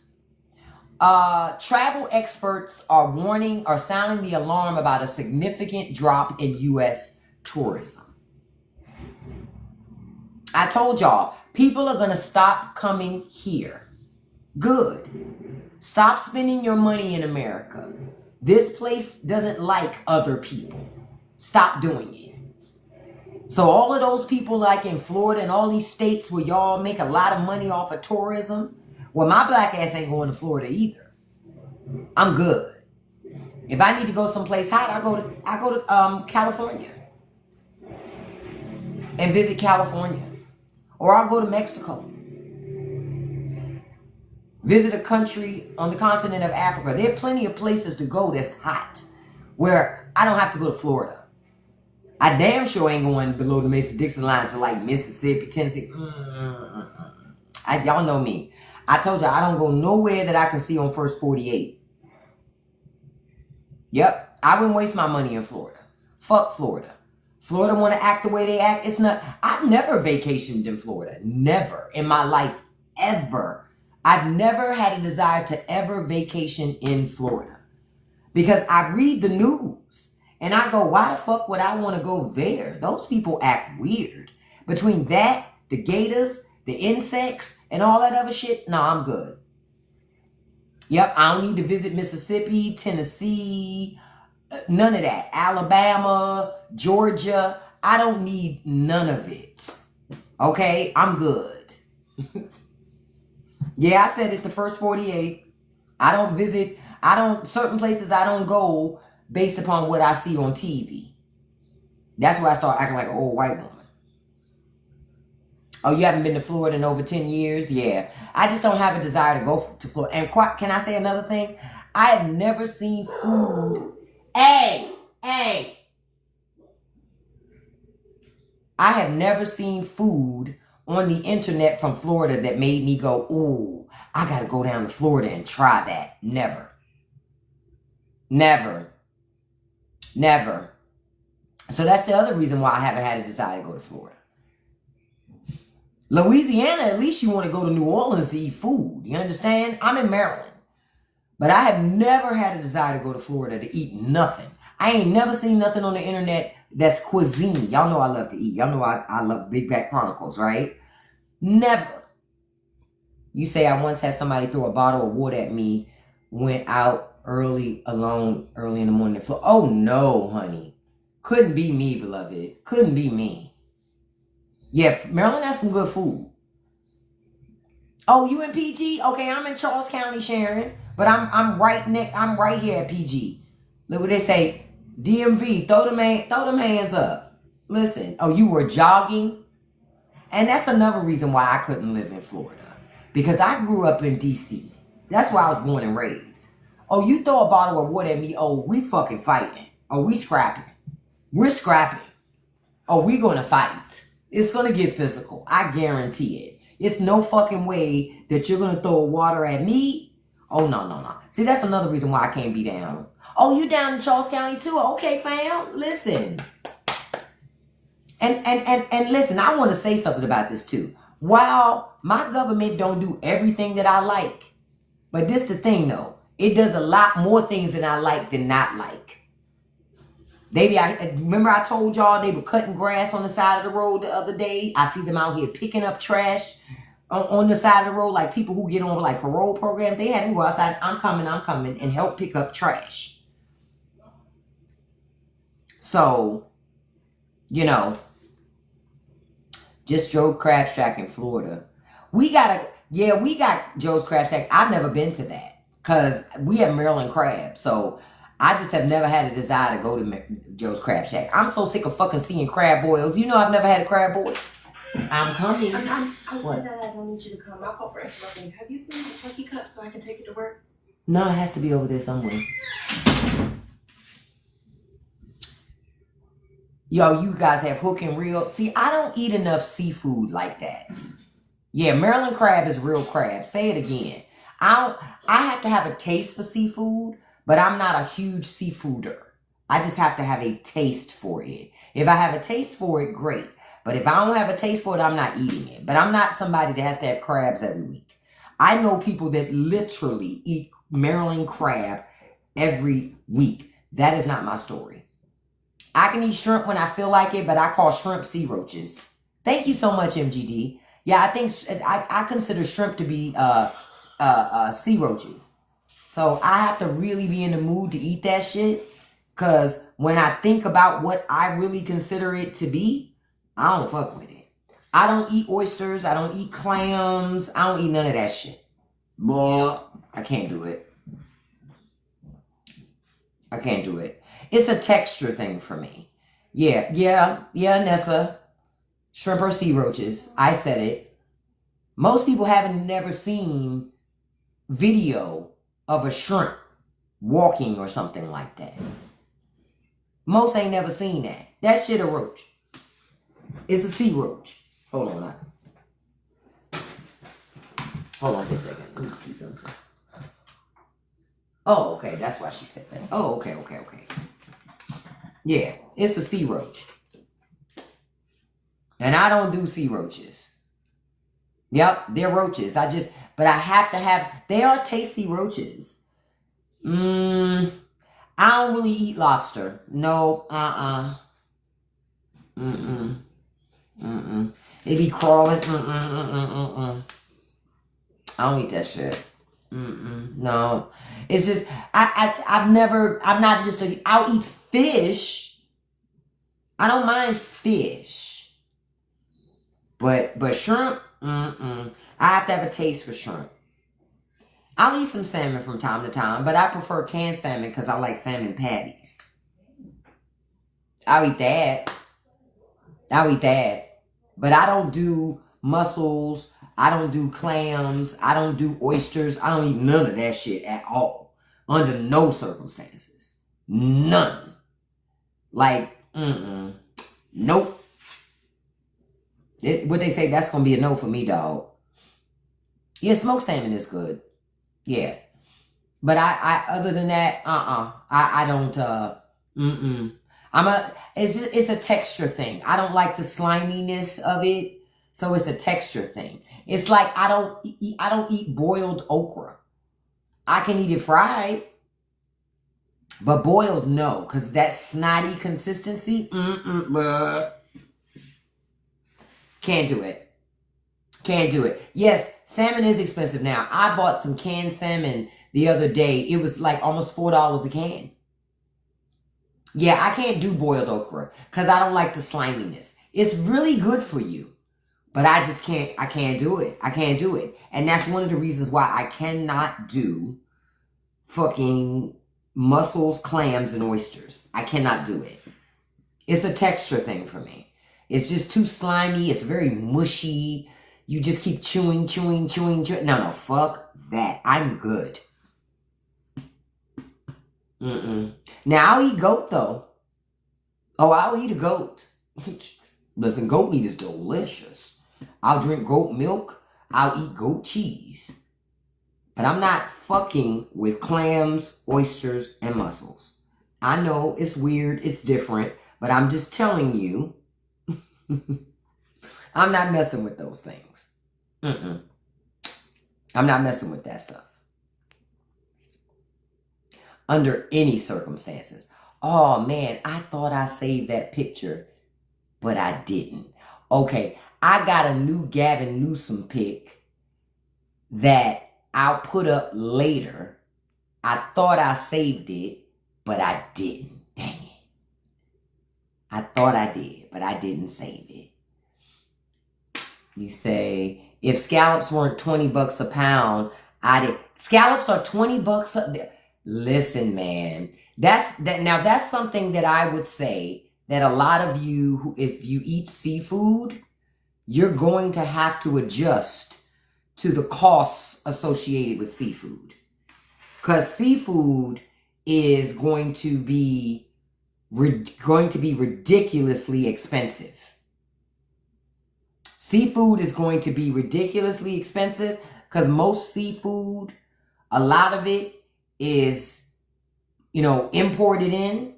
Travel experts are sounding the alarm about a significant drop in U.S. tourism. I told y'all, people are going to stop coming here. Good. Stop spending your money in America. This place doesn't like other people. Stop doing it. So all of those people like in Florida and all these states where y'all make a lot of money off of tourism, well, my black ass ain't going to Florida either. I'm good. If I need to go someplace hot, I go to California and visit California, or I'll go to Mexico. Visit a country on the continent of Africa. There are plenty of places to go that's hot, where I don't have to go to Florida. I damn sure ain't going below the Mason-Dixon line to like Mississippi, Tennessee. Y'all know me. I told you I don't go nowhere that I can see on First 48. Yep, I wouldn't waste my money in Florida. Fuck Florida. Florida want to act the way they act. It's not. I've never vacationed in Florida. Never in my life, ever. I've never had a desire to ever vacation in Florida because I read the news and I go, why the fuck would I want to go there? Those people act weird. Between that, the gators, the insects, and all that other shit, no, I'm good. Yep, I don't need to visit Mississippi, Tennessee, none of that. Alabama, Georgia, I don't need none of it. Okay, I'm good. Yeah, I said it the First 48. Certain places I don't go based upon what I see on TV. That's where I start acting like an old white woman. Oh, you haven't been to Florida in over 10 years? Yeah. I just don't have a desire to go to Florida. And can I say another thing? I have never seen food. Hey. I have never seen food on the internet from Florida that made me go, ooh, I got to go down to Florida and try that. Never. So that's the other reason why I haven't had a desire to go to Florida. Louisiana, at least you want to go to New Orleans to eat food. You understand? I'm in Maryland. But I have never had a desire to go to Florida to eat nothing. I ain't never seen nothing on the internet that's cuisine. Y'all know I love to eat. Y'all know I love Big Back Chronicles, right? Never. You say I once had somebody throw a bottle of water at me, went out early in the morning. Oh, no, honey. Couldn't be me, beloved. Couldn't be me. Yeah, Maryland has some good food. Oh, you in PG? Okay, I'm in Charles County, Sharon. But I'm right here at PG. Look what they say. DMV, throw them hands up. Listen, oh, you were jogging? And that's another reason why I couldn't live in Florida. Because I grew up in D.C. That's where I was born and raised. Oh, you throw a bottle of water at me, oh, we fucking fighting. Oh, we scrapping. We're scrapping. Oh, we gonna fight. It's gonna get physical. I guarantee it. It's no fucking way that you're gonna throw water at me Oh, no, no, no. See, that's another reason why I can't be down. Oh, you down in Charles County too? Okay, fam. Listen. And listen, I want to say something about this too. While my government don't do everything that I like, but this the thing though, it does a lot more things that I like than not like. Baby, I remember I told y'all they were cutting grass on the side of the road the other day. I see them out here picking up trash on the side of the road, like people who get on like parole programs. They had to go outside. I'm coming, and help pick up trash. So, you know, just Joe Crab's Track in Florida. We got Joe's Crab Shack. I've never been to that because we have Maryland crab. So I just have never had a desire to go to Joe's Crab Shack. I'm so sick of fucking seeing crab boils. You know I've never had a crab boil. I'm coming. I said that I don't need you to come. My fault for interrupting. Have you seen the turkey cup so I can take it to work? No, it has to be over there somewhere. Yo, you guys have hook and reel. See, I don't eat enough seafood like that. Yeah, Maryland crab is real crab. Say it again. I have to have a taste for seafood, but I'm not a huge seafooder. I just have to have a taste for it. If I have a taste for it, great. But if I don't have a taste for it, I'm not eating it. But I'm not somebody that has to have crabs every week. I know people that literally eat Maryland crab every week. That is not my story. I can eat shrimp when I feel like it, but I call shrimp sea roaches. Thank you so much, MGD. Yeah, I think I consider shrimp to be sea roaches. So I have to really be in the mood to eat that shit. Because when I think about what I really consider it to be, I don't fuck with it. I don't eat oysters. I don't eat clams. I don't eat none of that shit. Blah. I can't do it. I can't do it. It's a texture thing for me. Yeah, Nessa. Shrimp or sea roaches. I said it. Most people haven't never seen video of a shrimp walking or something like that. Most ain't never seen that. That shit a roach. It's a sea roach. Hold on. Hold on for a second. Let me see something. Oh, okay. That's why she said that. Oh, okay. Yeah, it's a sea roach. And I don't do sea roaches. Yep, they're roaches. But I have to have, they are tasty roaches. I don't really eat lobster. No, They be crawling. I don't eat that shit. No. It's just, I'm not just I'll eat fish. I don't mind fish. But shrimp, I have to have a taste for shrimp. I'll eat some salmon from time to time, but I prefer canned salmon because I like salmon patties. I'll eat that. But I don't do mussels. I don't do clams. I don't do oysters. I don't eat none of that shit at all. Under no circumstances. None. Like, nope. What they say, that's going to be a no for me, dog. Yeah, smoked salmon is good. Yeah. But I other than that, I don't, it's a texture thing. I don't like the sliminess of it. So it's a texture thing. It's like I don't eat boiled okra. I can eat it fried. But boiled, no. Because that snotty consistency, can't do it. Yes, salmon is expensive now. I bought some canned salmon the other day. It was like almost $4 a can. Yeah, I can't do boiled okra because I don't like the sliminess. It's really good for you. But I can't do it. And that's one of the reasons why I cannot do fucking mussels, clams, and oysters. I cannot do it. It's a texture thing for me. It's just too slimy. It's very mushy. You just keep chewing. No, fuck that. I'm good. Now I'll eat goat though. Oh, I'll eat a goat. Listen, goat meat is delicious. I'll drink goat milk. I'll eat goat cheese. But I'm not fucking with clams, oysters, and mussels. I know it's weird, it's different, but I'm just telling you, I'm not messing with those things. I'm not messing with that stuff. Under any circumstances. Oh man, I thought I saved that picture, but I didn't. Okay, I got a new Gavin Newsom pic that I'll put up later. I thought I saved it, but I didn't. Dang it. I thought I did, but I didn't save it. You say, if scallops weren't 20 bucks a pound, I did. Scallops are 20 bucks a... Listen, man. Now that's something that I would say that a lot of you, who, if you eat seafood, you're going to have to adjust to the costs associated with seafood. Because seafood is going to be ridiculously expensive. Seafood is going to be ridiculously expensive because most seafood, a lot of it is, imported in.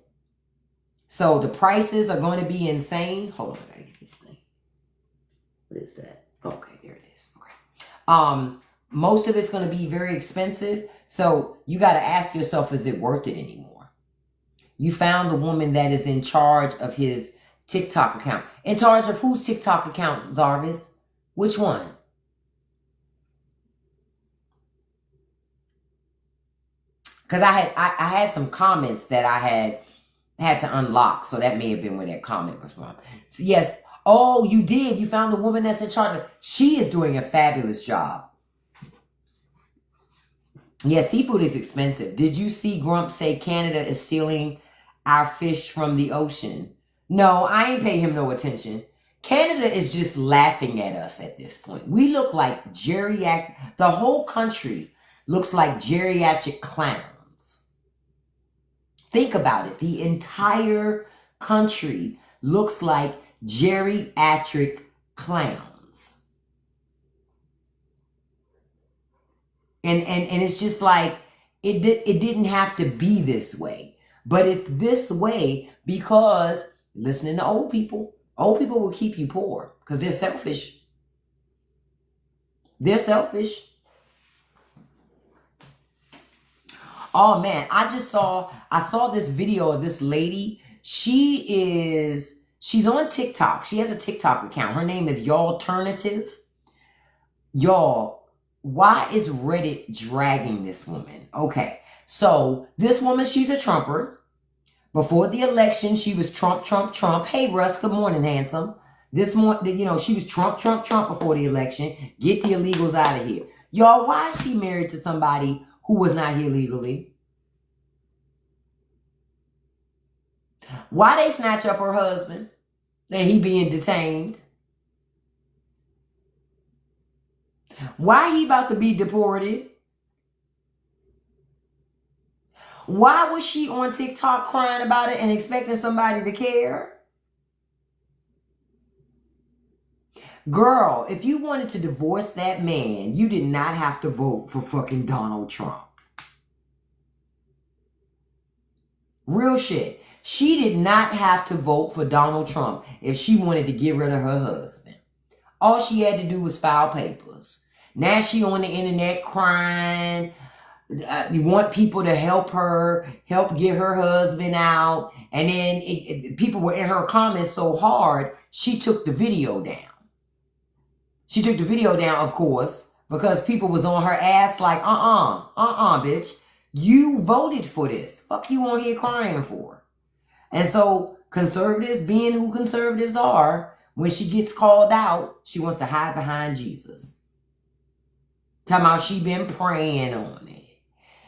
So the prices are going to be insane. Hold on, I gotta get this thing. What is that? Okay, there it is. Okay. Most of it's going to be very expensive. So you got to ask yourself, is it worth it anymore? You found the woman that is in charge of his TikTok account. In charge of whose TikTok account, Zarvis? Which one? Because I had some comments that I had to unlock. So that may have been where that comment was from. So yes. Oh, you did. You found the woman that's in charge of. She is doing a fabulous job. Yes, seafood is expensive. Did you see Grump say Canada is stealing our fish from the ocean? No, I ain't pay him no attention. Canada is just laughing at us at this point. We look like the whole country looks like geriatric clowns. Think about it. The entire country looks like geriatric clowns. And it's just like, it didn't have to be this way. But it's this way because listening to old people will keep you poor because they're selfish. They're selfish. Oh man, I saw this video of this lady. She's on TikTok. She has a TikTok account. Her name is Y'allternative. Y'all, why is Reddit dragging this woman? Okay, so this woman, she's a Trumper. Before the election, she was Trump, Trump, Trump. Hey, Russ, good morning, handsome. This morning, she was Trump, Trump, Trump before the election. Get the illegals out of here. Y'all, why is she married to somebody who was not here legally? Why they snatch up her husband and he being detained? Why he about to be deported? Why was she on TikTok crying about it and expecting somebody to care? Girl, if you wanted to divorce that man, you did not have to vote for fucking Donald Trump. Real shit. She did not have to vote for Donald Trump if she wanted to get rid of her husband. All she had to do was file papers. Now she on the internet crying. You want people to help her, help get her husband out. And then people were in her comments so hard, she took the video down. She took the video down, of course, because people was on her ass like, bitch. You voted for this. Fuck you on here crying for. And so conservatives, being who conservatives are, when she gets called out, she wants to hide behind Jesus. Talking about she been praying on it.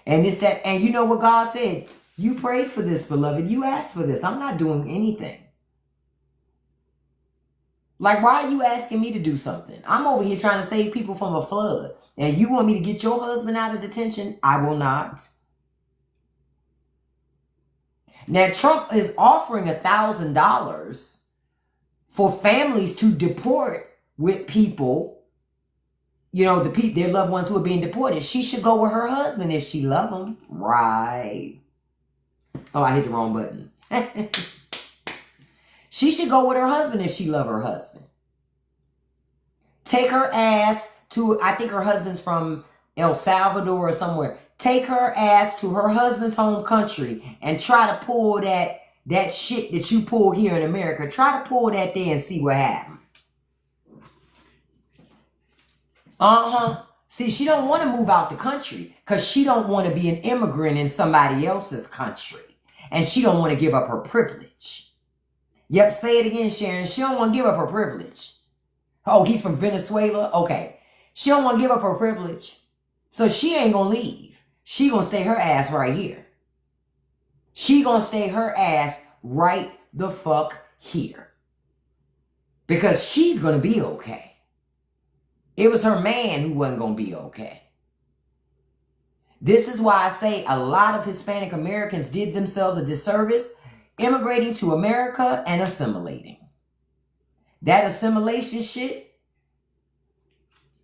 And this, that, and you know what God said? You prayed for this, beloved. You asked for this. I'm not doing anything. Like, why are you asking me to do something? I'm over here trying to save people from a flood. And you want me to get your husband out of detention? I will not. Now, Trump is offering $1,000 for families to deport with people you know, their loved ones who are being deported. She should go with her husband if she love him. Right. Oh, I hit the wrong button. She should go with her husband if she love her husband. Take her ass to, I think her husband's from El Salvador or somewhere. Take her ass to her husband's home country and try to pull that shit that you pull here in America. Try to pull that there and see what happens. See, she don't want to move out the country because she don't want to be an immigrant in somebody else's country. And she don't want to give up her privilege. Yep, say it again, Sharon. She don't want to give up her privilege. Oh, he's from Venezuela? Okay. She don't want to give up her privilege. So she ain't going to leave. She going to stay her ass right here. She going to stay her ass right the fuck here. Because she's going to be okay. It was her man who wasn't going to be okay. This is why I say a lot of Hispanic Americans did themselves a disservice immigrating to America and assimilating. That assimilation shit,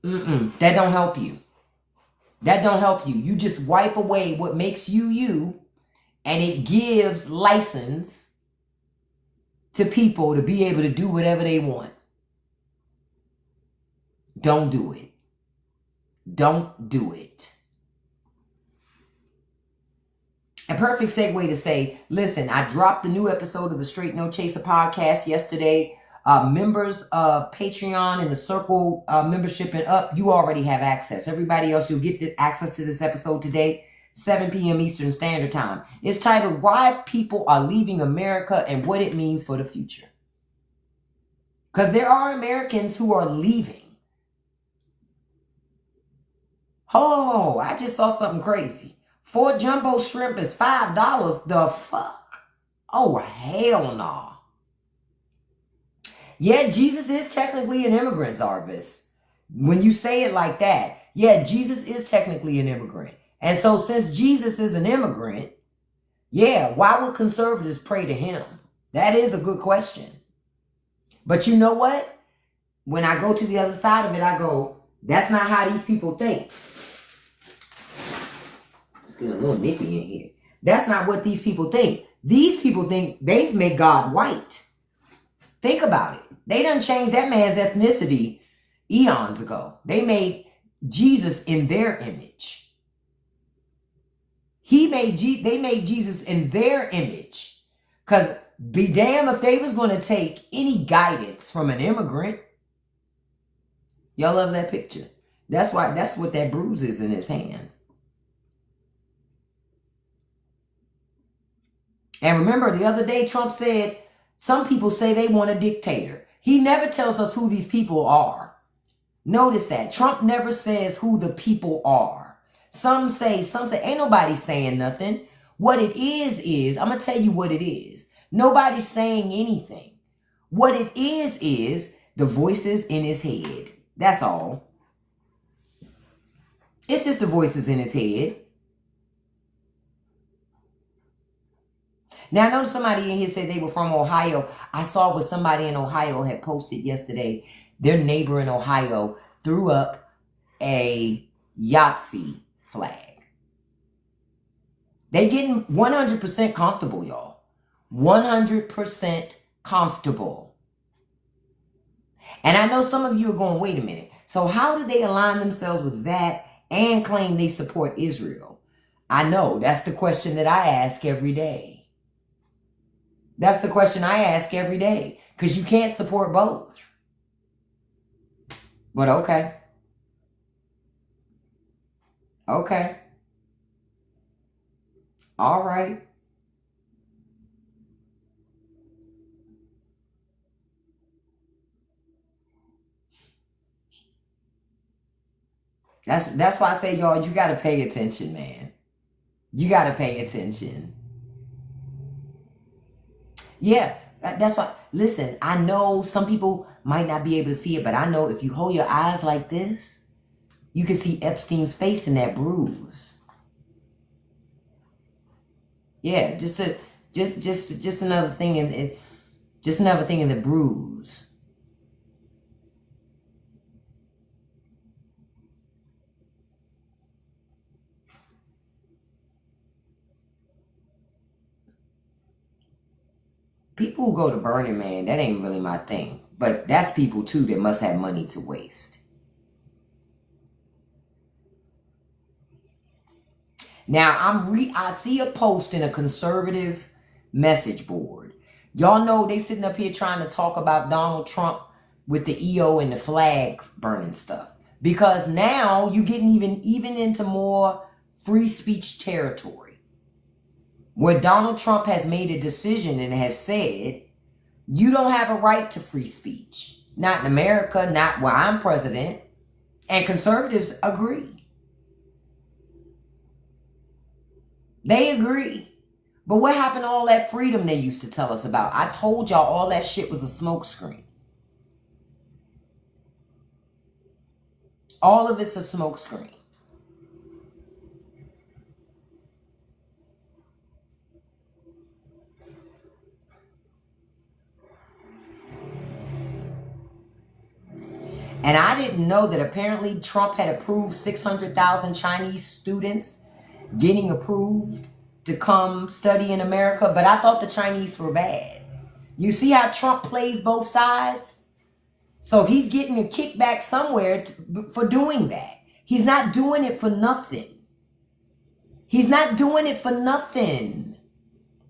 that don't help you. That don't help you. You just wipe away what makes you you, and it gives license to people to be able to do whatever they want. Don't do it. Don't do it. A perfect segue to say, listen, I dropped the new episode of the Straight No Chaser podcast yesterday. Members of Patreon and the Circle membership and up, you already have access. Everybody else, you'll get access to this episode today, 7 p.m. Eastern Standard Time. It's titled, Why People Are Leaving America and What It Means for the Future. Because there are Americans who are leaving. Oh, I just saw something crazy. 4 jumbo shrimp is $5. The fuck? Oh, hell no. Yeah, Jesus is technically an immigrant, Zarvis. When you say it like that, yeah, Jesus is technically an immigrant. And so since Jesus is an immigrant, yeah, why would conservatives pray to him? That is a good question. But you know what? When I go to the other side of it, I go, that's not how these people think. It's getting a little nippy in here. That's not what these people think. These people think they've made God white. Think about it. They done changed that man's ethnicity eons ago. They made Jesus in their image. They made Jesus in their image. Because be damn if they was going to take any guidance from an immigrant. Y'all love that picture. That's what that bruise is in his hand. And remember, the other day Trump said, some people say they want a dictator. He never tells us who these people are. Notice that. Trump never says who the people are. Some say, ain't nobody saying nothing. What it is, I'm going to tell you what it is. Nobody's saying anything. What it is the voices in his head. That's all. It's just the voices in his head. Now, I know somebody in here said they were from Ohio. I saw what somebody in Ohio had posted yesterday. Their neighbor in Ohio threw up a Yahtzee flag. They getting 100% comfortable, y'all. 100% comfortable. And I know some of you are going, wait a minute. So how do they align themselves with that and claim they support Israel? I know. That's the question that I ask every day. That's the question I ask every day. Because you can't support both. But okay. Okay. All right. That's why I say, y'all, you got to pay attention, man. You got to pay attention. Yeah, that's why. Listen, I know some people might not be able to see it, but I know if you hold your eyes like this, you can see Epstein's face in that bruise. Yeah, just another thing in just another thing in the bruise. People who go to Burning Man, that ain't really my thing. But that's people too that must have money to waste. Now I see a post in a conservative message board. Y'all know they sitting up here trying to talk about Donald Trump with the EO and the flags burning stuff. Because now you getting even into more free speech territory. Where Donald Trump has made a decision and has said, you don't have a right to free speech. Not in America, not where I'm president. And conservatives agree. They agree. But what happened to all that freedom they used to tell us about? I told y'all all that shit was a smokescreen. All of it's a smokescreen. And I didn't know that apparently Trump had approved 600,000 Chinese students getting approved to come study in America, but I thought the Chinese were bad. You see how Trump plays both sides? So he's getting a kickback somewhere for doing that. He's not doing it for nothing. He's not doing it for nothing.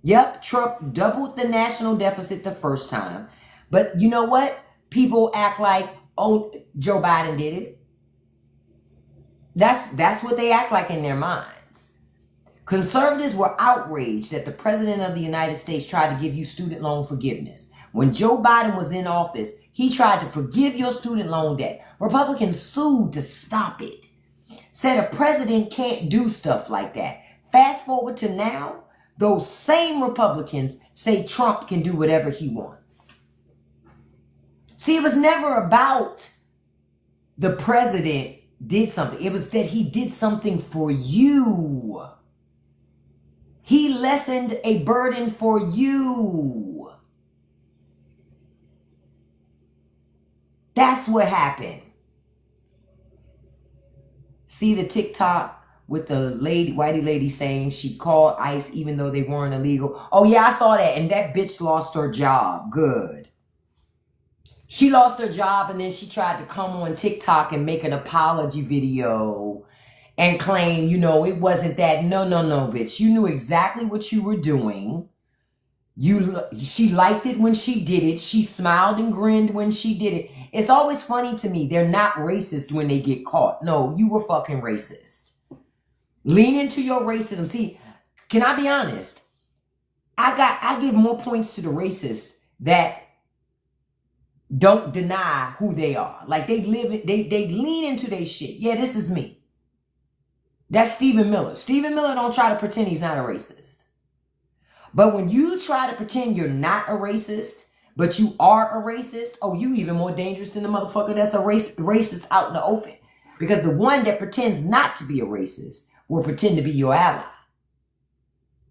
Yep, Trump doubled the national deficit the first time. But you know what? People act like, oh, Joe Biden did it. That's what they act like in their minds. Conservatives were outraged that the president of the United States tried to give you student loan forgiveness. When Joe Biden was in office, he tried to forgive your student loan debt. Republicans sued to stop it. Said a president can't do stuff like that. Fast forward to now, those same Republicans say Trump can do whatever he wants. See, it was never about the president did something. It was that he did something for you. He lessened a burden for you. That's what happened. See the TikTok with the whitey lady saying she called ICE even though they weren't illegal. Oh yeah, I saw that. And that bitch lost her job. Good. She lost her job and then she tried to come on TikTok and make an apology video and claim, you know, it wasn't that. No, bitch. You knew exactly what you were doing. She liked it when she did it. She smiled and grinned when she did it. It's always funny to me. They're not racist when they get caught. No, you were fucking racist. Lean into your racism. See, can I be honest? I give more points to the racists that don't deny who they are. Like they lean into their shit. Yeah, this is me. That's Stephen Miller. Stephen Miller don't try to pretend he's not a racist. But when you try to pretend you're not a racist, but you are a racist, oh, you even more dangerous than the motherfucker that's a racist out in the open. Because the one that pretends not to be a racist will pretend to be your ally.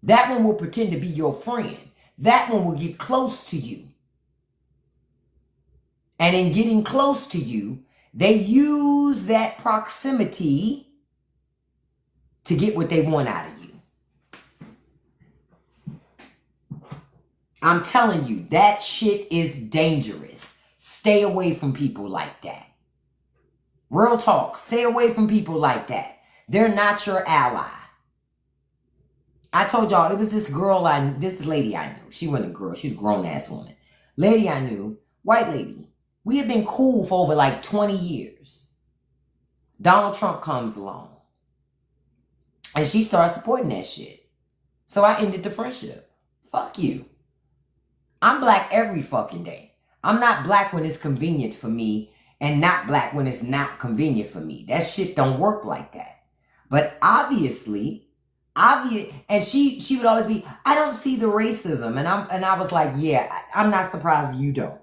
That one will pretend to be your friend. That one will get close to you. And in getting close to you, they use that proximity to get what they want out of you. I'm telling you, that shit is dangerous. Stay away from people like that. Real talk, stay away from people like that. They're not your ally. I told y'all, it was this lady I knew. She wasn't a girl, she's a grown-ass woman. Lady I knew, white lady. We had been cool for over like 20 years. Donald Trump comes along. And she started supporting that shit. So I ended the friendship. Fuck you. I'm black every fucking day. I'm not black when it's convenient for me and not black when it's not convenient for me. That shit don't work like that. But obviously, and she would always be, I don't see the racism. And I was like, yeah, I'm not surprised you don't.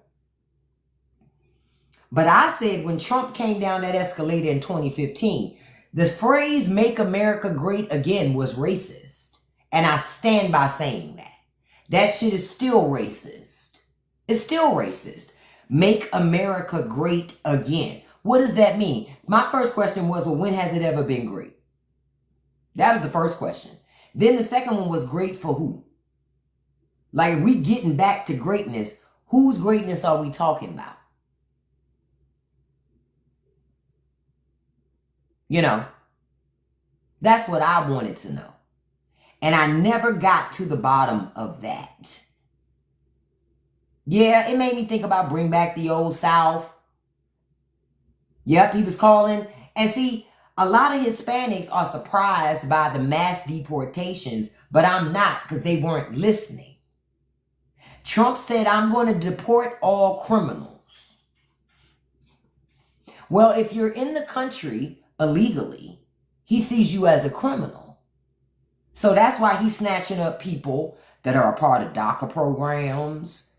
But I said when Trump came down that escalator in 2015, the phrase "Make America Great Again" was racist. And I stand by saying that. That shit is still racist. It's still racist. Make America great again. What does that mean? My first question was, well, when has it ever been great? That was the first question. Then the second one was, great for who? Like, if we getting back to greatness, whose greatness are we talking about? You know, that's what I wanted to know. And I never got to the bottom of that. Yeah, it made me think about bring back the old South. Yep, he was calling. And see, a lot of Hispanics are surprised by the mass deportations, but I'm not, because they weren't listening. Trump said, I'm going to deport all criminals. Well, if you're in the country illegally, he sees you as a criminal. So that's why he's snatching up people that are a part of DACA programs.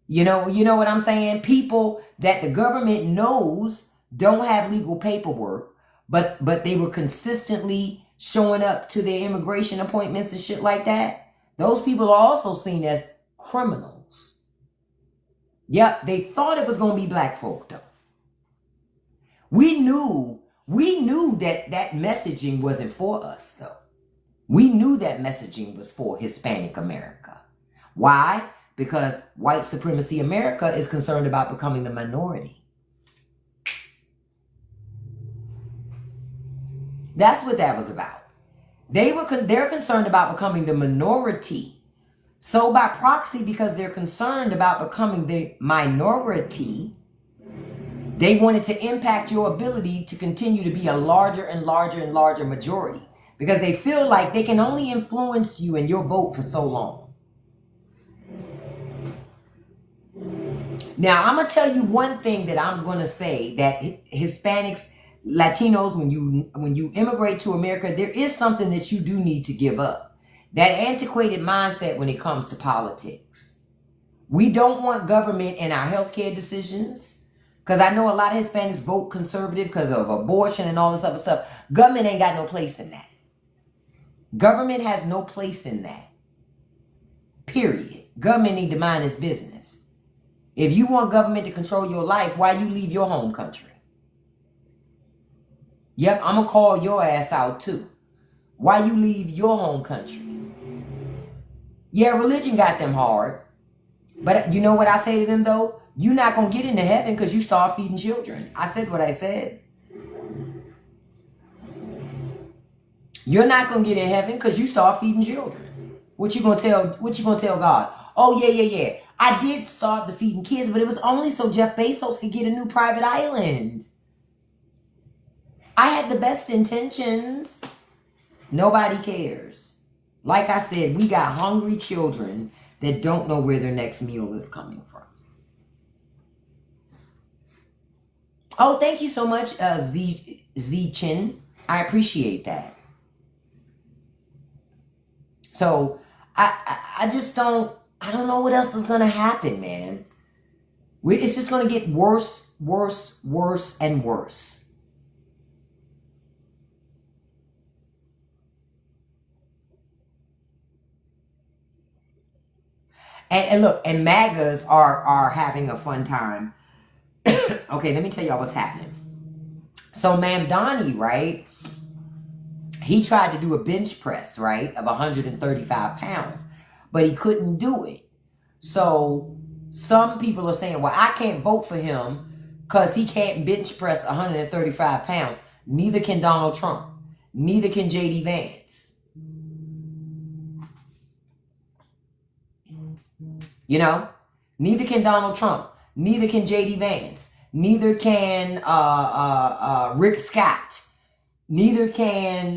You know what I'm saying? People that the government knows don't have legal paperwork, but they were consistently showing up to their immigration appointments and shit like that. Those people are also seen as criminals. Yep, they thought it was going to be black folk though. We knew that messaging wasn't for us though. We knew that messaging was for Hispanic America. Why? Because white supremacy America is concerned about becoming the minority. That's what that was about. They're concerned about becoming the minority. So by proxy, because they're concerned about becoming the minority, they wanted to impact your ability to continue to be a larger and larger and larger majority, because they feel like they can only influence you and your vote for so long. Now, I'm going to tell you one thing that I'm going to say, that Hispanics, Latinos, when you immigrate to America, there is something that you do need to give up. That antiquated mindset when it comes to politics. We don't want government in our healthcare decisions, because I know a lot of Hispanics vote conservative because of abortion and all this other stuff. Government ain't got no place in that. Government has no place in that. Period. Government need to mind its business. If you want government to control your life, why you leave your home country? Yep, I'm going to call your ass out too. Why you leave your home country? Yeah, religion got them hard. But you know what I say to them though? You're not going to get into heaven because you start feeding children. I said what I said. You're not going to get in heaven because you start feeding children. What you going to tell God? Oh, yeah. I did start the feeding kids, but it was only so Jeff Bezos could get a new private island. I had the best intentions. Nobody cares. Like I said, we got hungry children that don't know where their next meal is coming from. Oh, thank you so much, Z-Chin. I appreciate that. So, I just don't know what else is going to happen, man. It's just going to get worse, and worse. And look, and MAGAs are having a fun time. Okay, let me tell y'all what's happening. So Mamdani, right? He tried to do a bench press, right, of 135 pounds, but he couldn't do it. So some people are saying, well, I can't vote for him because he can't bench press 135 pounds. Neither can Donald Trump. Neither can J.D. Vance. You know, neither can Donald Trump, neither can J.D. Vance, neither can Rick Scott, neither can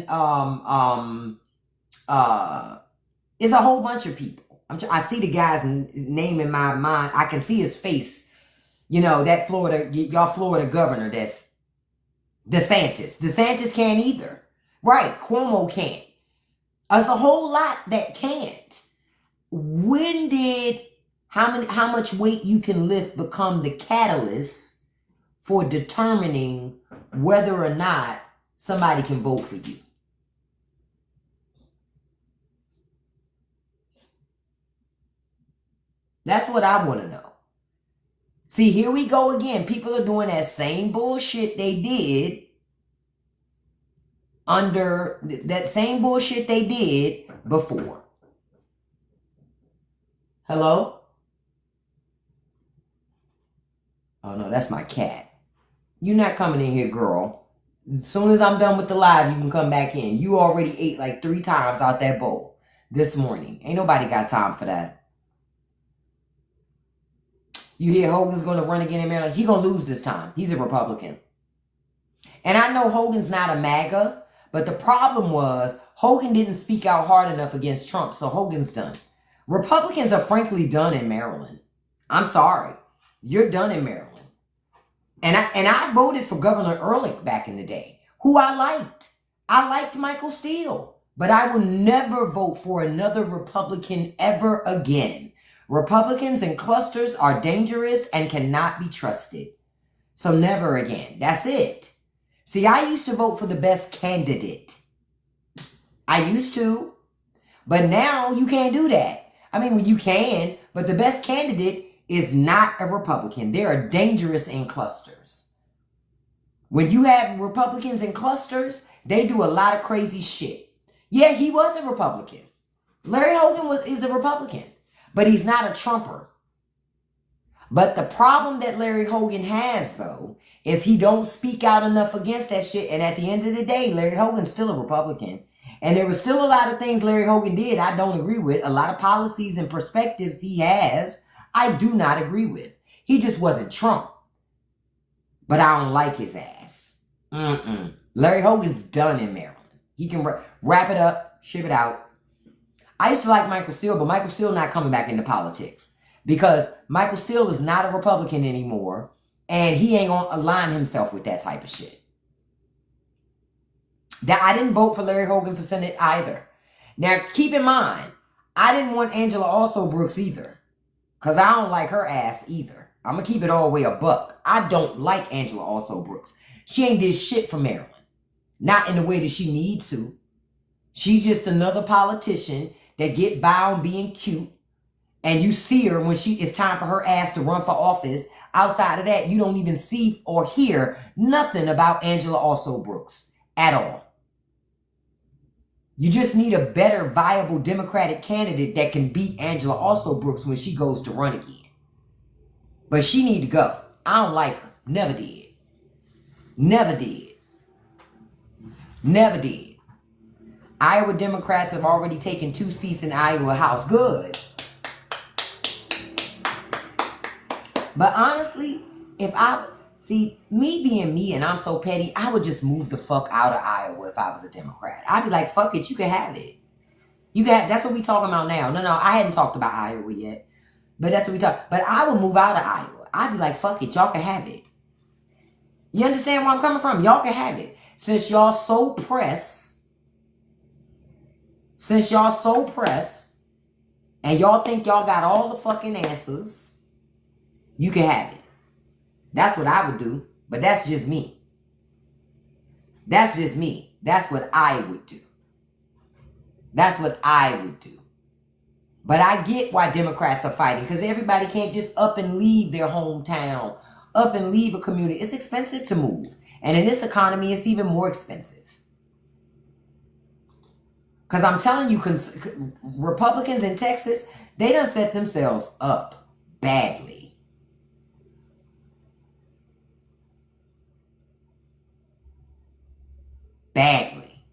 it's a whole bunch of people. I see the guy's name in my mind. I can see his face. You know, that y'all Florida governor, that's DeSantis. DeSantis can't either. Right, Cuomo can't. There's a whole lot that can't. When did how much weight you can lift become the catalyst for determining whether or not somebody can vote for you? That's what I want to know. See, here we go again. People are doing that same bullshit they did before. Hello? Oh no, that's my cat. You're not coming in here, girl. As soon as I'm done with the live, you can come back in. You already ate like 3 times out that bowl this morning. Ain't nobody got time for that. You hear Hogan's going to run again in Maryland? He going to lose this time. He's a Republican. And I know Hogan's not a MAGA, but the problem was Hogan didn't speak out hard enough against Trump, so Hogan's done. Republicans are frankly done in Maryland. I'm sorry. You're done in Maryland. And I voted for Governor Ehrlich back in the day, who I liked. I liked Michael Steele, but I will never vote for another Republican ever again. Republicans in clusters are dangerous and cannot be trusted. So never again. That's it. See, I used to vote for the best candidate. I used to. But now you can't do that. I mean, well, you can, but the best candidate is not a Republican. They are dangerous in clusters. When you have Republicans in clusters, they do a lot of crazy shit. Yeah, he was a Republican. Larry Hogan is a Republican, but he's not a Trumper. But the problem that Larry Hogan has, though, is he don't speak out enough against that shit. And at the end of the day, Larry Hogan's still a Republican. And there were still a lot of things Larry Hogan did I don't agree with. A lot of policies and perspectives he has I do not agree with. He just wasn't Trump. But I don't like his ass. Larry Hogan's done in Maryland. He can wrap it up, ship it out. I used to like Michael Steele, but Michael Steele not coming back into politics. Because Michael Steele is not a Republican anymore. And he ain't going to align himself with that type of shit. I didn't vote for Larry Hogan for Senate either. Now, keep in mind, I didn't want Angela Also Brooks either. Because I don't like her ass either. I'm going to keep it all the way a buck. I don't like Angela Also Brooks. She ain't did shit for Maryland. Not in the way that she needs to. She just another politician that get by on being cute. And you see her when it's time for her ass to run for office. Outside of that, you don't even see or hear nothing about Angela Also Brooks at all. You just need a better, viable Democratic candidate that can beat Angela Also Brooks when she goes to run again. But she need to go. I don't like her. Never did. Never did. Never did. Iowa Democrats have already taken 2 seats in Iowa House. Good. But honestly, me being me and I'm so petty, I would just move the fuck out of Iowa if I was a Democrat. I'd be like, fuck it, you can have it. That's what we talking about now. No, I hadn't talked about Iowa yet. But that's what we talk. But I would move out of Iowa. I'd be like, fuck it, y'all can have it. You understand where I'm coming from? Y'all can have it. Since y'all so pressed, and y'all think y'all got all the fucking answers, you can have it. That's what I would do, but that's just me. That's just me. That's what I would do. That's what I would do. But I get why Democrats are fighting, because everybody can't just up and leave their hometown, up and leave a community. It's expensive to move. And in this economy, it's even more expensive. Because I'm telling you, Republicans in Texas, they done set themselves up badly. Badly.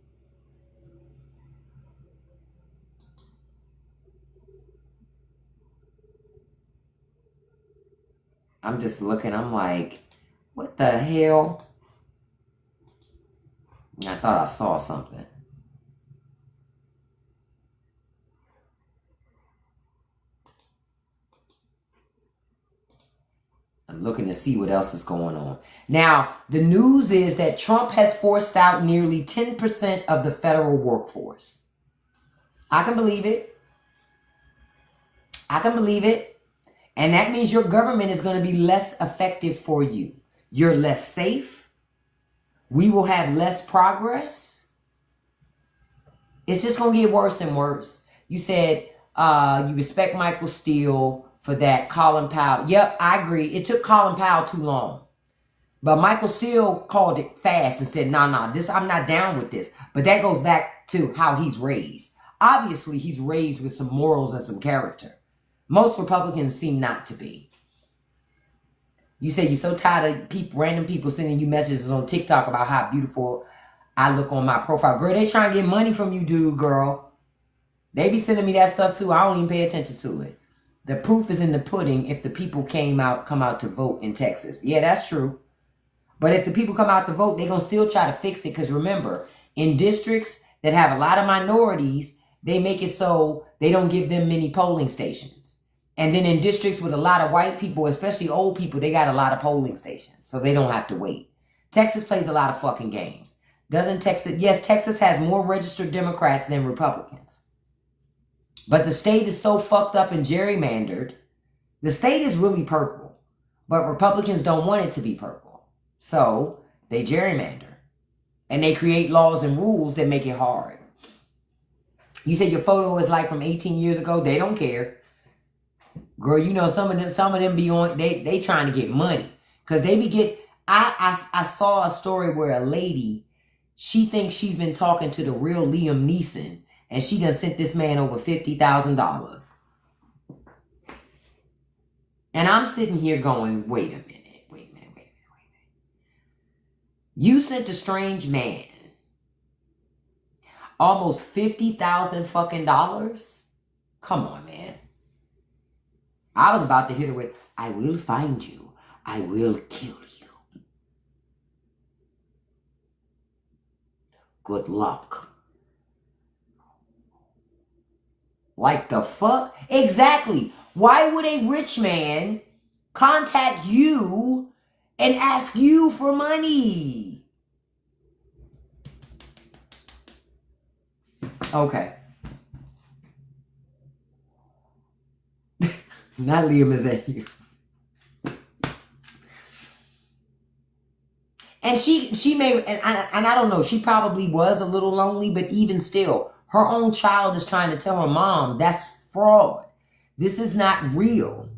I'm just looking, I'm like, what the hell? I thought I saw something. I'm looking to see what else is going on. Now, the news is that Trump has forced out nearly 10% of the federal workforce. I can believe it. I can believe it. And that means your government is going to be less effective for you. You're less safe. We will have less progress. It's just going to get worse and worse. You said you respect Michael Steele for that. Colin Powell. Yep, I agree. It took Colin Powell too long. But Michael Steele called it fast and said, nah, this, I'm not down with this. But that goes back to how he's raised. Obviously, he's raised with some morals and some character. Most Republicans seem not to be. You say you're so tired of random people sending you messages on TikTok about how beautiful I look on my profile. Girl, they trying to get money from you, dude, girl. They be sending me that stuff too. I don't even pay attention to it. The proof is in the pudding if the people come out to vote in Texas. Yeah, that's true. But if the people come out to vote, they're going to still try to fix it. Because remember, in districts that have a lot of minorities, they make it so they don't give them many polling stations. And then in districts with a lot of white people, especially old people, they got a lot of polling stations. So they don't have to wait. Texas plays a lot of fucking games. Doesn't Texas? Yes, Texas has more registered Democrats than Republicans. But the state is so fucked up and gerrymandered. The state is really purple. But Republicans don't want it to be purple. So they gerrymander. And they create laws and rules that make it hard. You said your photo is like from 18 years ago. They don't care. Girl, you know some of them be on, they trying to get money. Because they be get, I saw a story where a lady, she thinks she's been talking to the real Liam Neeson. And she done sent this man over $50,000. And I'm sitting here going, wait a minute. You sent a strange man almost 50,000 fucking dollars? Come on, man. I was about to hit her with, I will find you. I will kill you. Good luck. Like the fuck? Exactly. Why would a rich man contact you and ask you for money? Okay. Not Liam, is that you? And she may, and I don't know, she probably was a little lonely, but even still, her own child is trying to tell her mom, that's fraud. This is not real.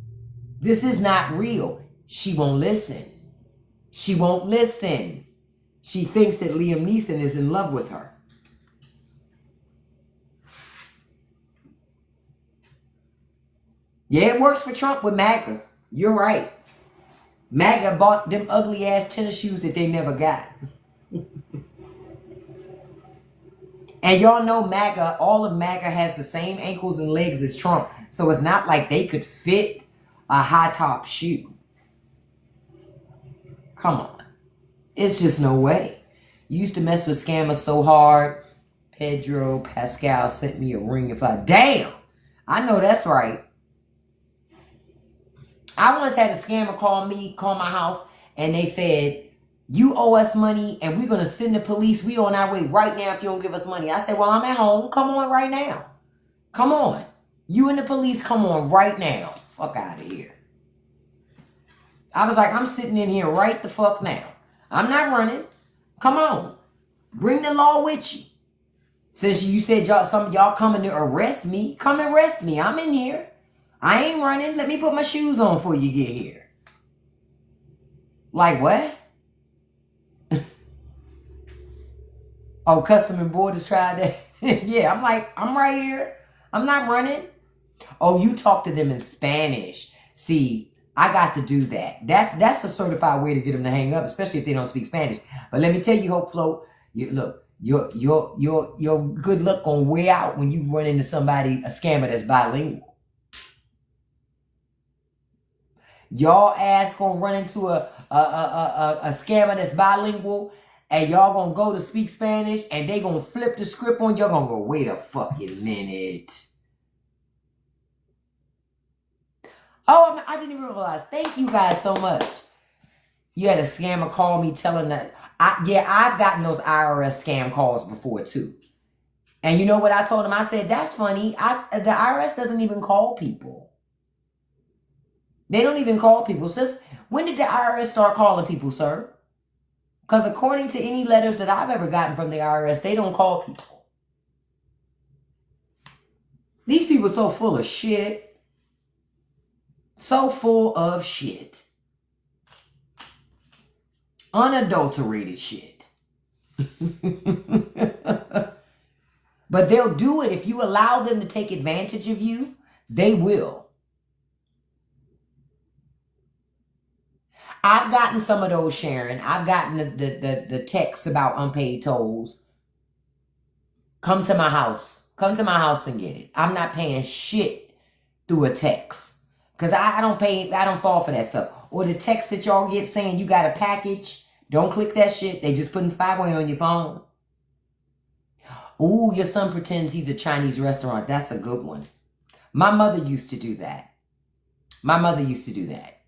This is not real. She won't listen. She won't listen. She thinks that Liam Neeson is in love with her. Yeah, it works for Trump with MAGA. You're right. MAGA bought them ugly ass tennis shoes that they never got. And y'all know MAGA, all of MAGA has the same ankles and legs as Trump. So it's not like they could fit a high top shoe. Come on. It's just no way. You used to mess with scammers so hard. Pedro Pascal sent me a ring if I... Damn! I know that's right. I once had a scammer call my house, and they said, you owe us money, and we're going to send the police. We on our way right now if you don't give us money. I said, well, I'm at home. Come on right now. Come on. You and the police, come on right now. Fuck out of here. I was like, I'm sitting in here right the fuck now. I'm not running. Come on. Bring the law with you. Since you said some of y'all coming to arrest me, come arrest me. I'm in here. I ain't running. Let me put my shoes on before you get here. Like what? Oh, Custom and Borders tried that? Yeah, I'm like, I'm right here. I'm not running. Oh, you talk to them in Spanish. See, I got to do that. That's a certified way to get them to hang up, especially if they don't speak Spanish. But let me tell you, Hope Flow, look, your good luck gonna wear out when you run into somebody, a scammer that's bilingual. Y'all ass gonna run into a scammer that's bilingual, and y'all gonna go to speak Spanish, and they gonna flip the script on y'all. Gonna go, wait a fucking minute. Oh, I didn't even realize. Thank you guys so much. You had a scammer call me telling that. I've gotten those IRS scam calls before too. And you know what I told him? I said, that's funny. The IRS doesn't even call people. They don't even call people. Sis, when did the IRS start calling people, sir? Because according to any letters that I've ever gotten from the IRS, they don't call people. These people are so full of shit. So full of shit. Unadulterated shit. But they'll do it. If you allow them to take advantage of you, they will. I've gotten some of those, Sharon. I've gotten the texts about unpaid tolls. Come to my house. Come to my house and get it. I'm not paying shit through a text. Because I don't fall for that stuff. Or the text that y'all get saying you got a package. Don't click that shit. They just putting spyware on your phone. Ooh, your son pretends he's a Chinese restaurant. That's a good one. My mother used to do that. My mother used to do that.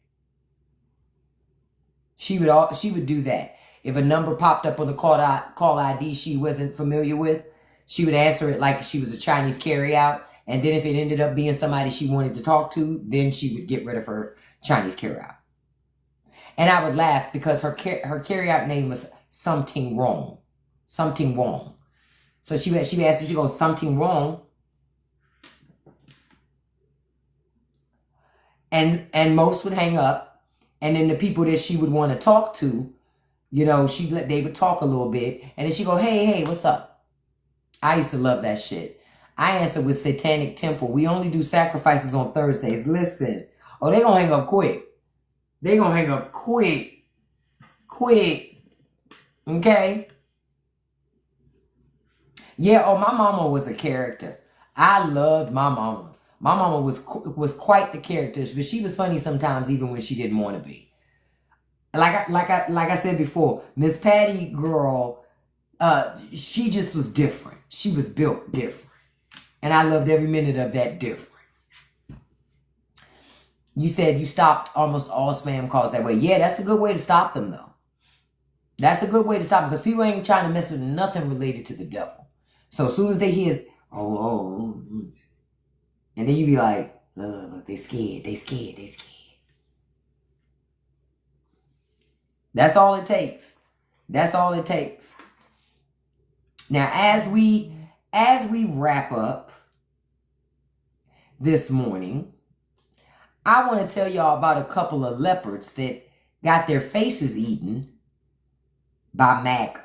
She would do that. If a number popped up on the call ID she wasn't familiar with, she would answer it like she was a Chinese carryout. And then if it ended up being somebody she wanted to talk to, then she would get rid of her Chinese carryout. And I would laugh because her carryout name was something wrong. Something wrong. So she would ask, she goes, something wrong. And most would hang up. And then the people that she would want to talk to, you know, they would talk a little bit. And then she go, hey, what's up? I used to love that shit. I answer with Satanic Temple. We only do sacrifices on Thursdays. Listen. Oh, they gonna hang up quick. They gonna hang up quick. Quick. Okay? Yeah, oh, my mama was a character. I loved my mama. My mama was quite the character, but she was funny sometimes even when she didn't want to be. Like I said before, Miss Patty girl, she just was different. She was built different. And I loved every minute of that different. You said you stopped almost all spam calls that way. Yeah, that's a good way to stop them, though. That's a good way to stop them because people ain't trying to mess with nothing related to the devil. So as soon as they hear, and then you be like, look, they scared. That's all it takes. That's all it takes. Now, as we wrap up this morning, I want to tell y'all about a couple of leopards that got their faces eaten by MAGA.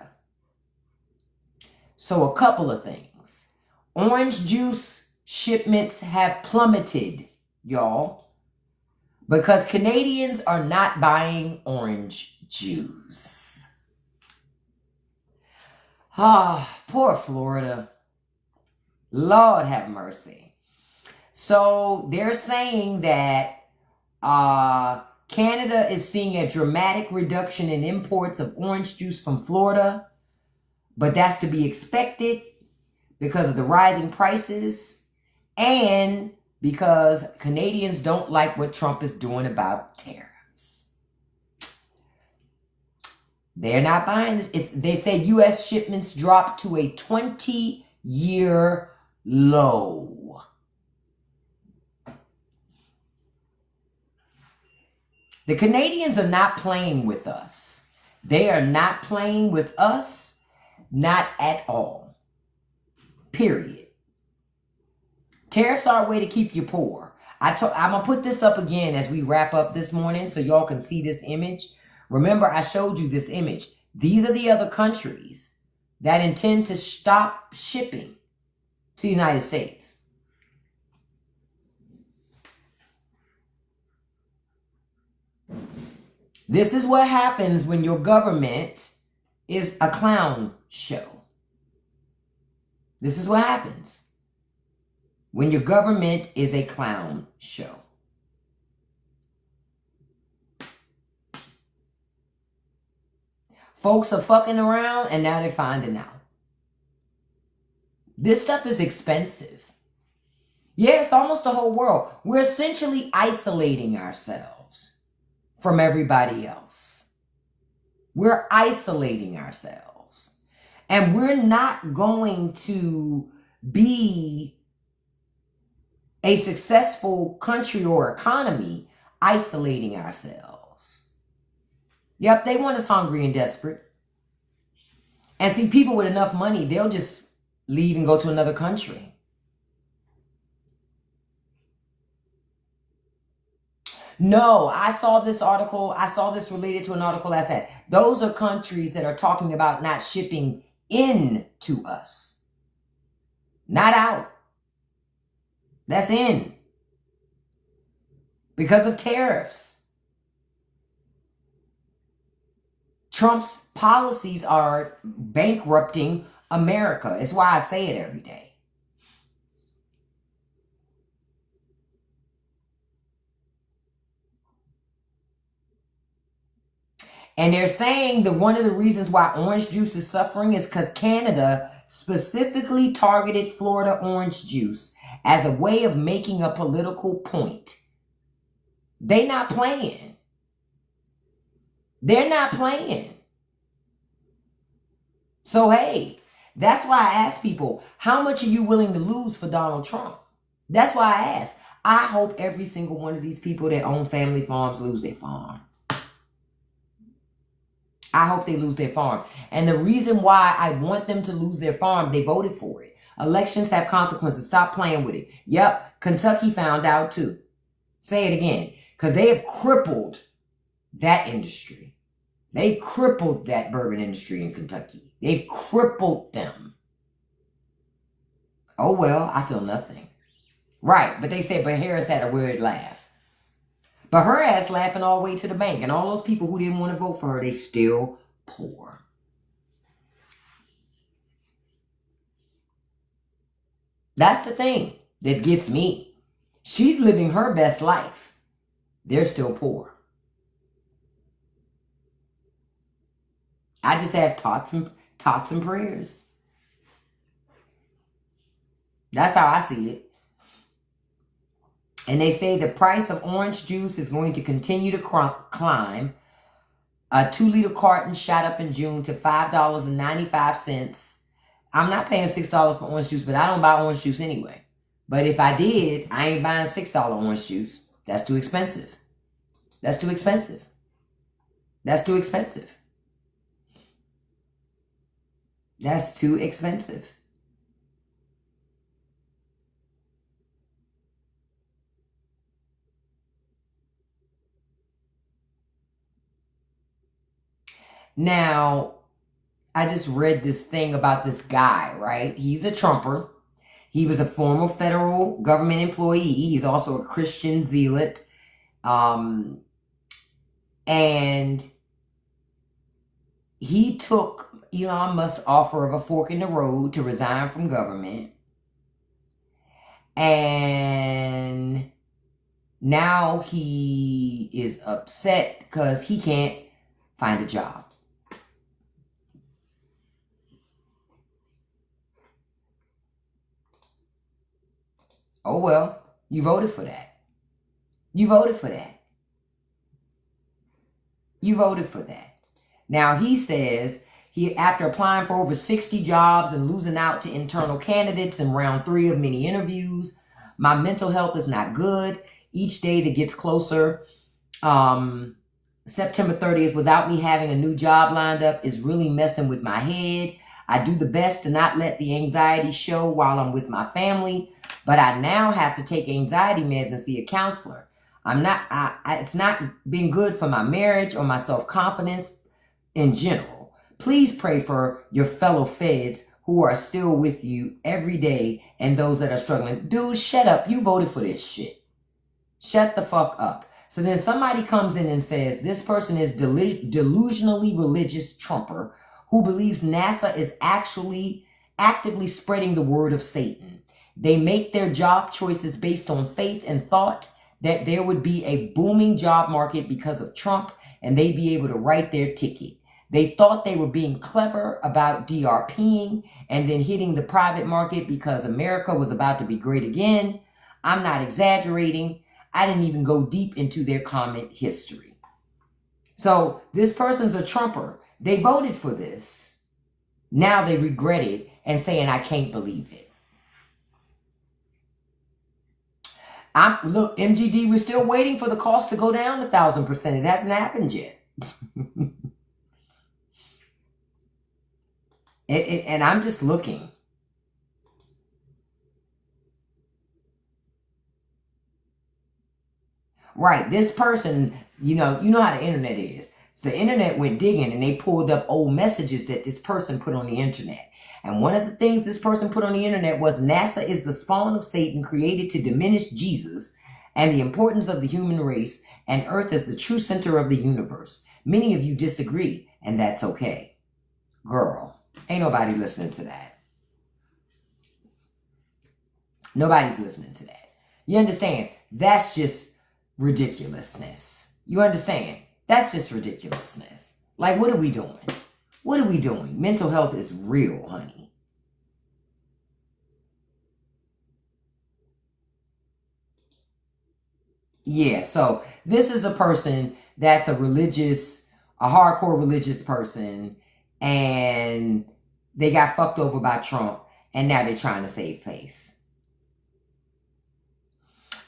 So a couple of things. Orange juice shipments have plummeted, y'all, because Canadians are not buying orange juice. Poor Florida. Lord have mercy. So they're saying that Canada is seeing a dramatic reduction in imports of orange juice from Florida, but that's to be expected because of the rising prices and because Canadians don't like what Trump is doing about tariffs. They're not buying this. They say U.S. shipments dropped to a 20-year low. The Canadians are not playing with us. They are not playing with us, not at all. Period. Tariffs are a way to keep you poor. I'm going to put this up again as we wrap up this morning so y'all can see this image. Remember, I showed you this image. These are the other countries that intend to stop shipping to the United States. This is what happens when your government is a clown show. This is what happens when your government is a clown show. Folks are fucking around and now they're finding out. This stuff is expensive. Yeah, it's almost the whole world. We're essentially isolating ourselves from everybody else. We're isolating ourselves. And we're not going to be a successful country or economy isolating ourselves. Yep, they want us hungry and desperate. And see, people with enough money, they'll just leave and go to another country. No, I saw this article. I saw this related to an article I said. Those are countries that are talking about not shipping in to us. Not out. That's in. Because of tariffs. Trump's policies are bankrupting America. It's why I say it every day. And they're saying that one of the reasons why orange juice is suffering is because Canada specifically targeted Florida orange juice as a way of making a political point. They're not playing. They're not playing. So, hey, that's why I ask people, how much are you willing to lose for Donald Trump? That's why I ask. I hope every single one of these people that own family farms lose their farm. I hope they lose their farm. And the reason why I want them to lose their farm, they voted for it. Elections have consequences. Stop playing with it. Yep, Kentucky found out too. Say it again. Because they have crippled that industry. They've crippled that bourbon industry in Kentucky. They've crippled them. Oh, well, I feel nothing. Right, but they said, but Harris had a weird laugh. But her ass laughing all the way to the bank. And all those people who didn't want to vote for her, they still poor. That's the thing that gets me. She's living her best life. They're still poor. I just have tots and prayers. That's how I see it. And they say the price of orange juice is going to continue to climb. A 2-liter carton shot up in June to $5.95. I'm not paying $6 for orange juice, but I don't buy orange juice anyway. But if I did, I ain't buying $6 orange juice. That's too expensive. That's too expensive. That's too expensive. That's too expensive. Now, I just read this thing about this guy, right? He's a Trumper. He was a former federal government employee. He's also a Christian zealot. And he took Elon Musk's offer of a fork in the road to resign from government. And now he is upset because he can't find a job. Oh, well, you voted for that. You voted for that. You voted for that. Now, he says, after applying for over 60 jobs and losing out to internal candidates in round 3 of many interviews, my mental health is not good. Each day that gets closer, September 30th, without me having a new job lined up is really messing with my head. I do the best to not let the anxiety show while I'm with my family, but I now have to take anxiety meds and see a counselor. It's not been good for my marriage or my self-confidence in general. Please pray for your fellow feds who are still with you every day and those that are struggling. Dude, shut up. You voted for this shit. Shut the fuck up. So then somebody comes in and says, this person is delusionally religious Trumper who believes NASA is actually actively spreading the word of Satan. They make their job choices based on faith and thought that there would be a booming job market because of Trump and they'd be able to write their ticket. They thought they were being clever about DRPing and then hitting the private market because America was about to be great again. I'm not exaggerating. I didn't even go deep into their comment history. So this person's a Trumper. They voted for this. Now they regret it and saying, I can't believe it. Look, MGD, we're still waiting for the cost to go down 1,000%. It hasn't happened yet. And I'm just looking. Right, this person, you know how the internet is. So the internet went digging and they pulled up old messages that this person put on the internet. And one of the things this person put on the internet was NASA is the spawn of Satan created to diminish Jesus and the importance of the human race, and Earth is the true center of the universe. Many of you disagree. and that's okay. Girl, ain't nobody listening to that. Nobody's listening to that. You understand? That's just ridiculousness. You understand? That's just ridiculousness. Like, what are we doing? What are we doing? Mental health is real, honey. Yeah, so this is a person that's a hardcore religious person, and they got fucked over by Trump, and now they're trying to save face.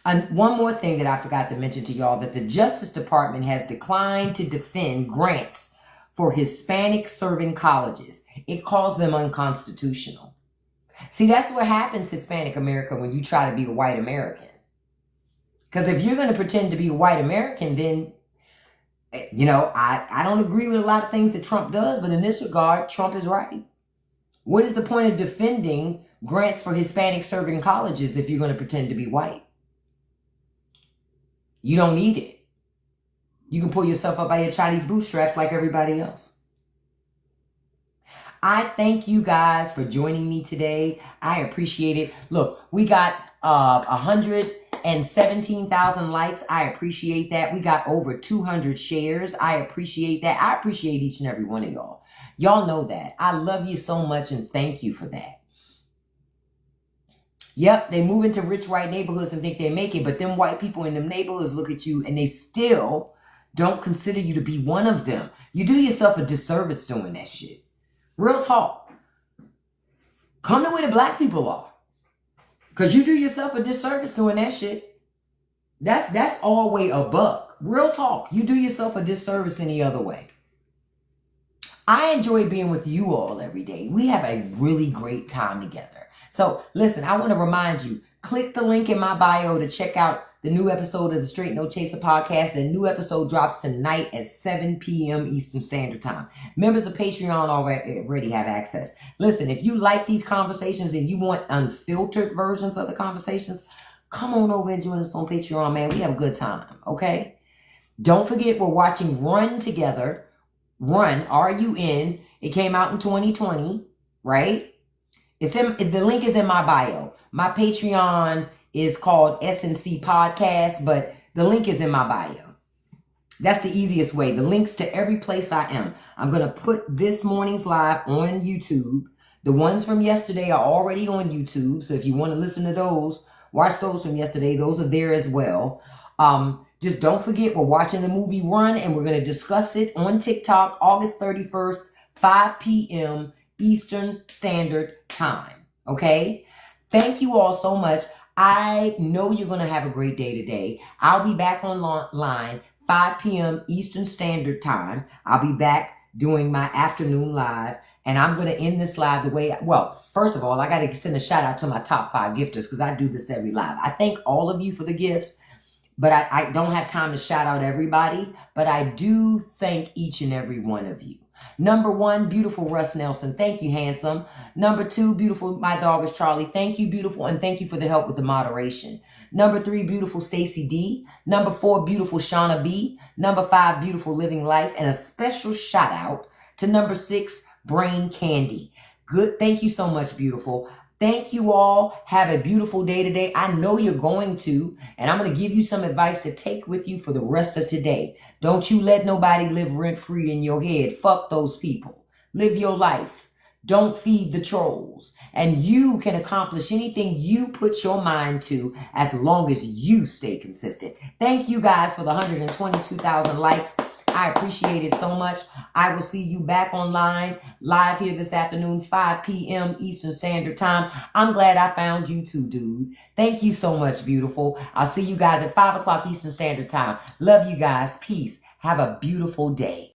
And one more thing that I forgot to mention to y'all, that the Justice Department has declined to defend grants for Hispanic serving colleges. It calls them unconstitutional. See, that's what happens, Hispanic America, when you try to be a white American. Because if you're going to pretend to be a white American, then, you know, I don't agree with a lot of things that Trump does, but in this regard, Trump is right. What is the point of defending grants for Hispanic serving colleges if you're going to pretend to be white? You don't need it. You can pull yourself up by your Chinese bootstraps like everybody else. I thank you guys for joining me today. I appreciate it. Look, we got 117,000 likes. I appreciate that. We got over 200 shares. I appreciate that. I appreciate each and every one of y'all. Y'all know that. I love you so much, and thank you for that. Yep, they move into rich white neighborhoods and think they make it, but them white people in them neighborhoods look at you and they still don't consider you to be one of them. You do yourself a disservice doing that shit. Real talk. Come to where the black people are. Because you do yourself a disservice doing that shit. That's all way a buck. Real talk. You do yourself a disservice any other way. I enjoy being with you all every day. We have a really great time together. So listen, I want to remind you, click the link in my bio to check out the new episode of the Straight No Chaser podcast. The new episode drops tonight at 7 p.m. Eastern Standard Time. Members of Patreon already have access. Listen, if you like these conversations and you want unfiltered versions of the conversations, come on over and join us on Patreon, man. We have a good time, okay? Don't forget, we're watching Run together. Run, R-U-N. It came out in 2020, right? The link is in my bio. My Patreon is called SNC Podcast, but the link is in my bio. That's the easiest way. The links to every place I am. I'm going to put this morning's live on YouTube. The ones from yesterday are already on YouTube. So if you want to listen to those, watch those from yesterday. Those are there as well. Just don't forget, we're watching the movie Run, and we're going to discuss it on TikTok, August 31st, 5 p.m. Eastern Standard Time. Okay? Thank you all so much. I know you're going to have a great day today. I'll be back online 5 p.m. Eastern Standard Time. I'll be back doing my afternoon live, and I'm going to end this live the way, well, first of all, I got to send a shout out to my top 5 gifters because I do this every live. I thank all of you for the gifts, but I don't have time to shout out everybody, but I do thank each and every one of you. Number 1, beautiful Russ Nelson. Thank you, handsome. Number 2, beautiful, my dog is Charlie. Thank you, beautiful, and thank you for the help with the moderation. Number 3, beautiful Stacy D. Number 4, beautiful Shauna B. Number 5, beautiful Living Life. And a special shout out to number 6, Brain Candy. Good. Thank you so much, beautiful. Thank you all. Have a beautiful day today. I know you're going to, and I'm going to give you some advice to take with you for the rest of today. Don't you let nobody live rent-free in your head. Fuck those people. Live your life. Don't feed the trolls. And you can accomplish anything you put your mind to as long as you stay consistent. Thank you guys for the 122,000 likes. I appreciate it so much. I will see you back online live here this afternoon, 5 p.m. Eastern Standard Time. I'm glad I found you too, dude. Thank you so much, beautiful. I'll see you guys at 5 o'clock Eastern Standard Time. Love you guys. Peace. Have a beautiful day.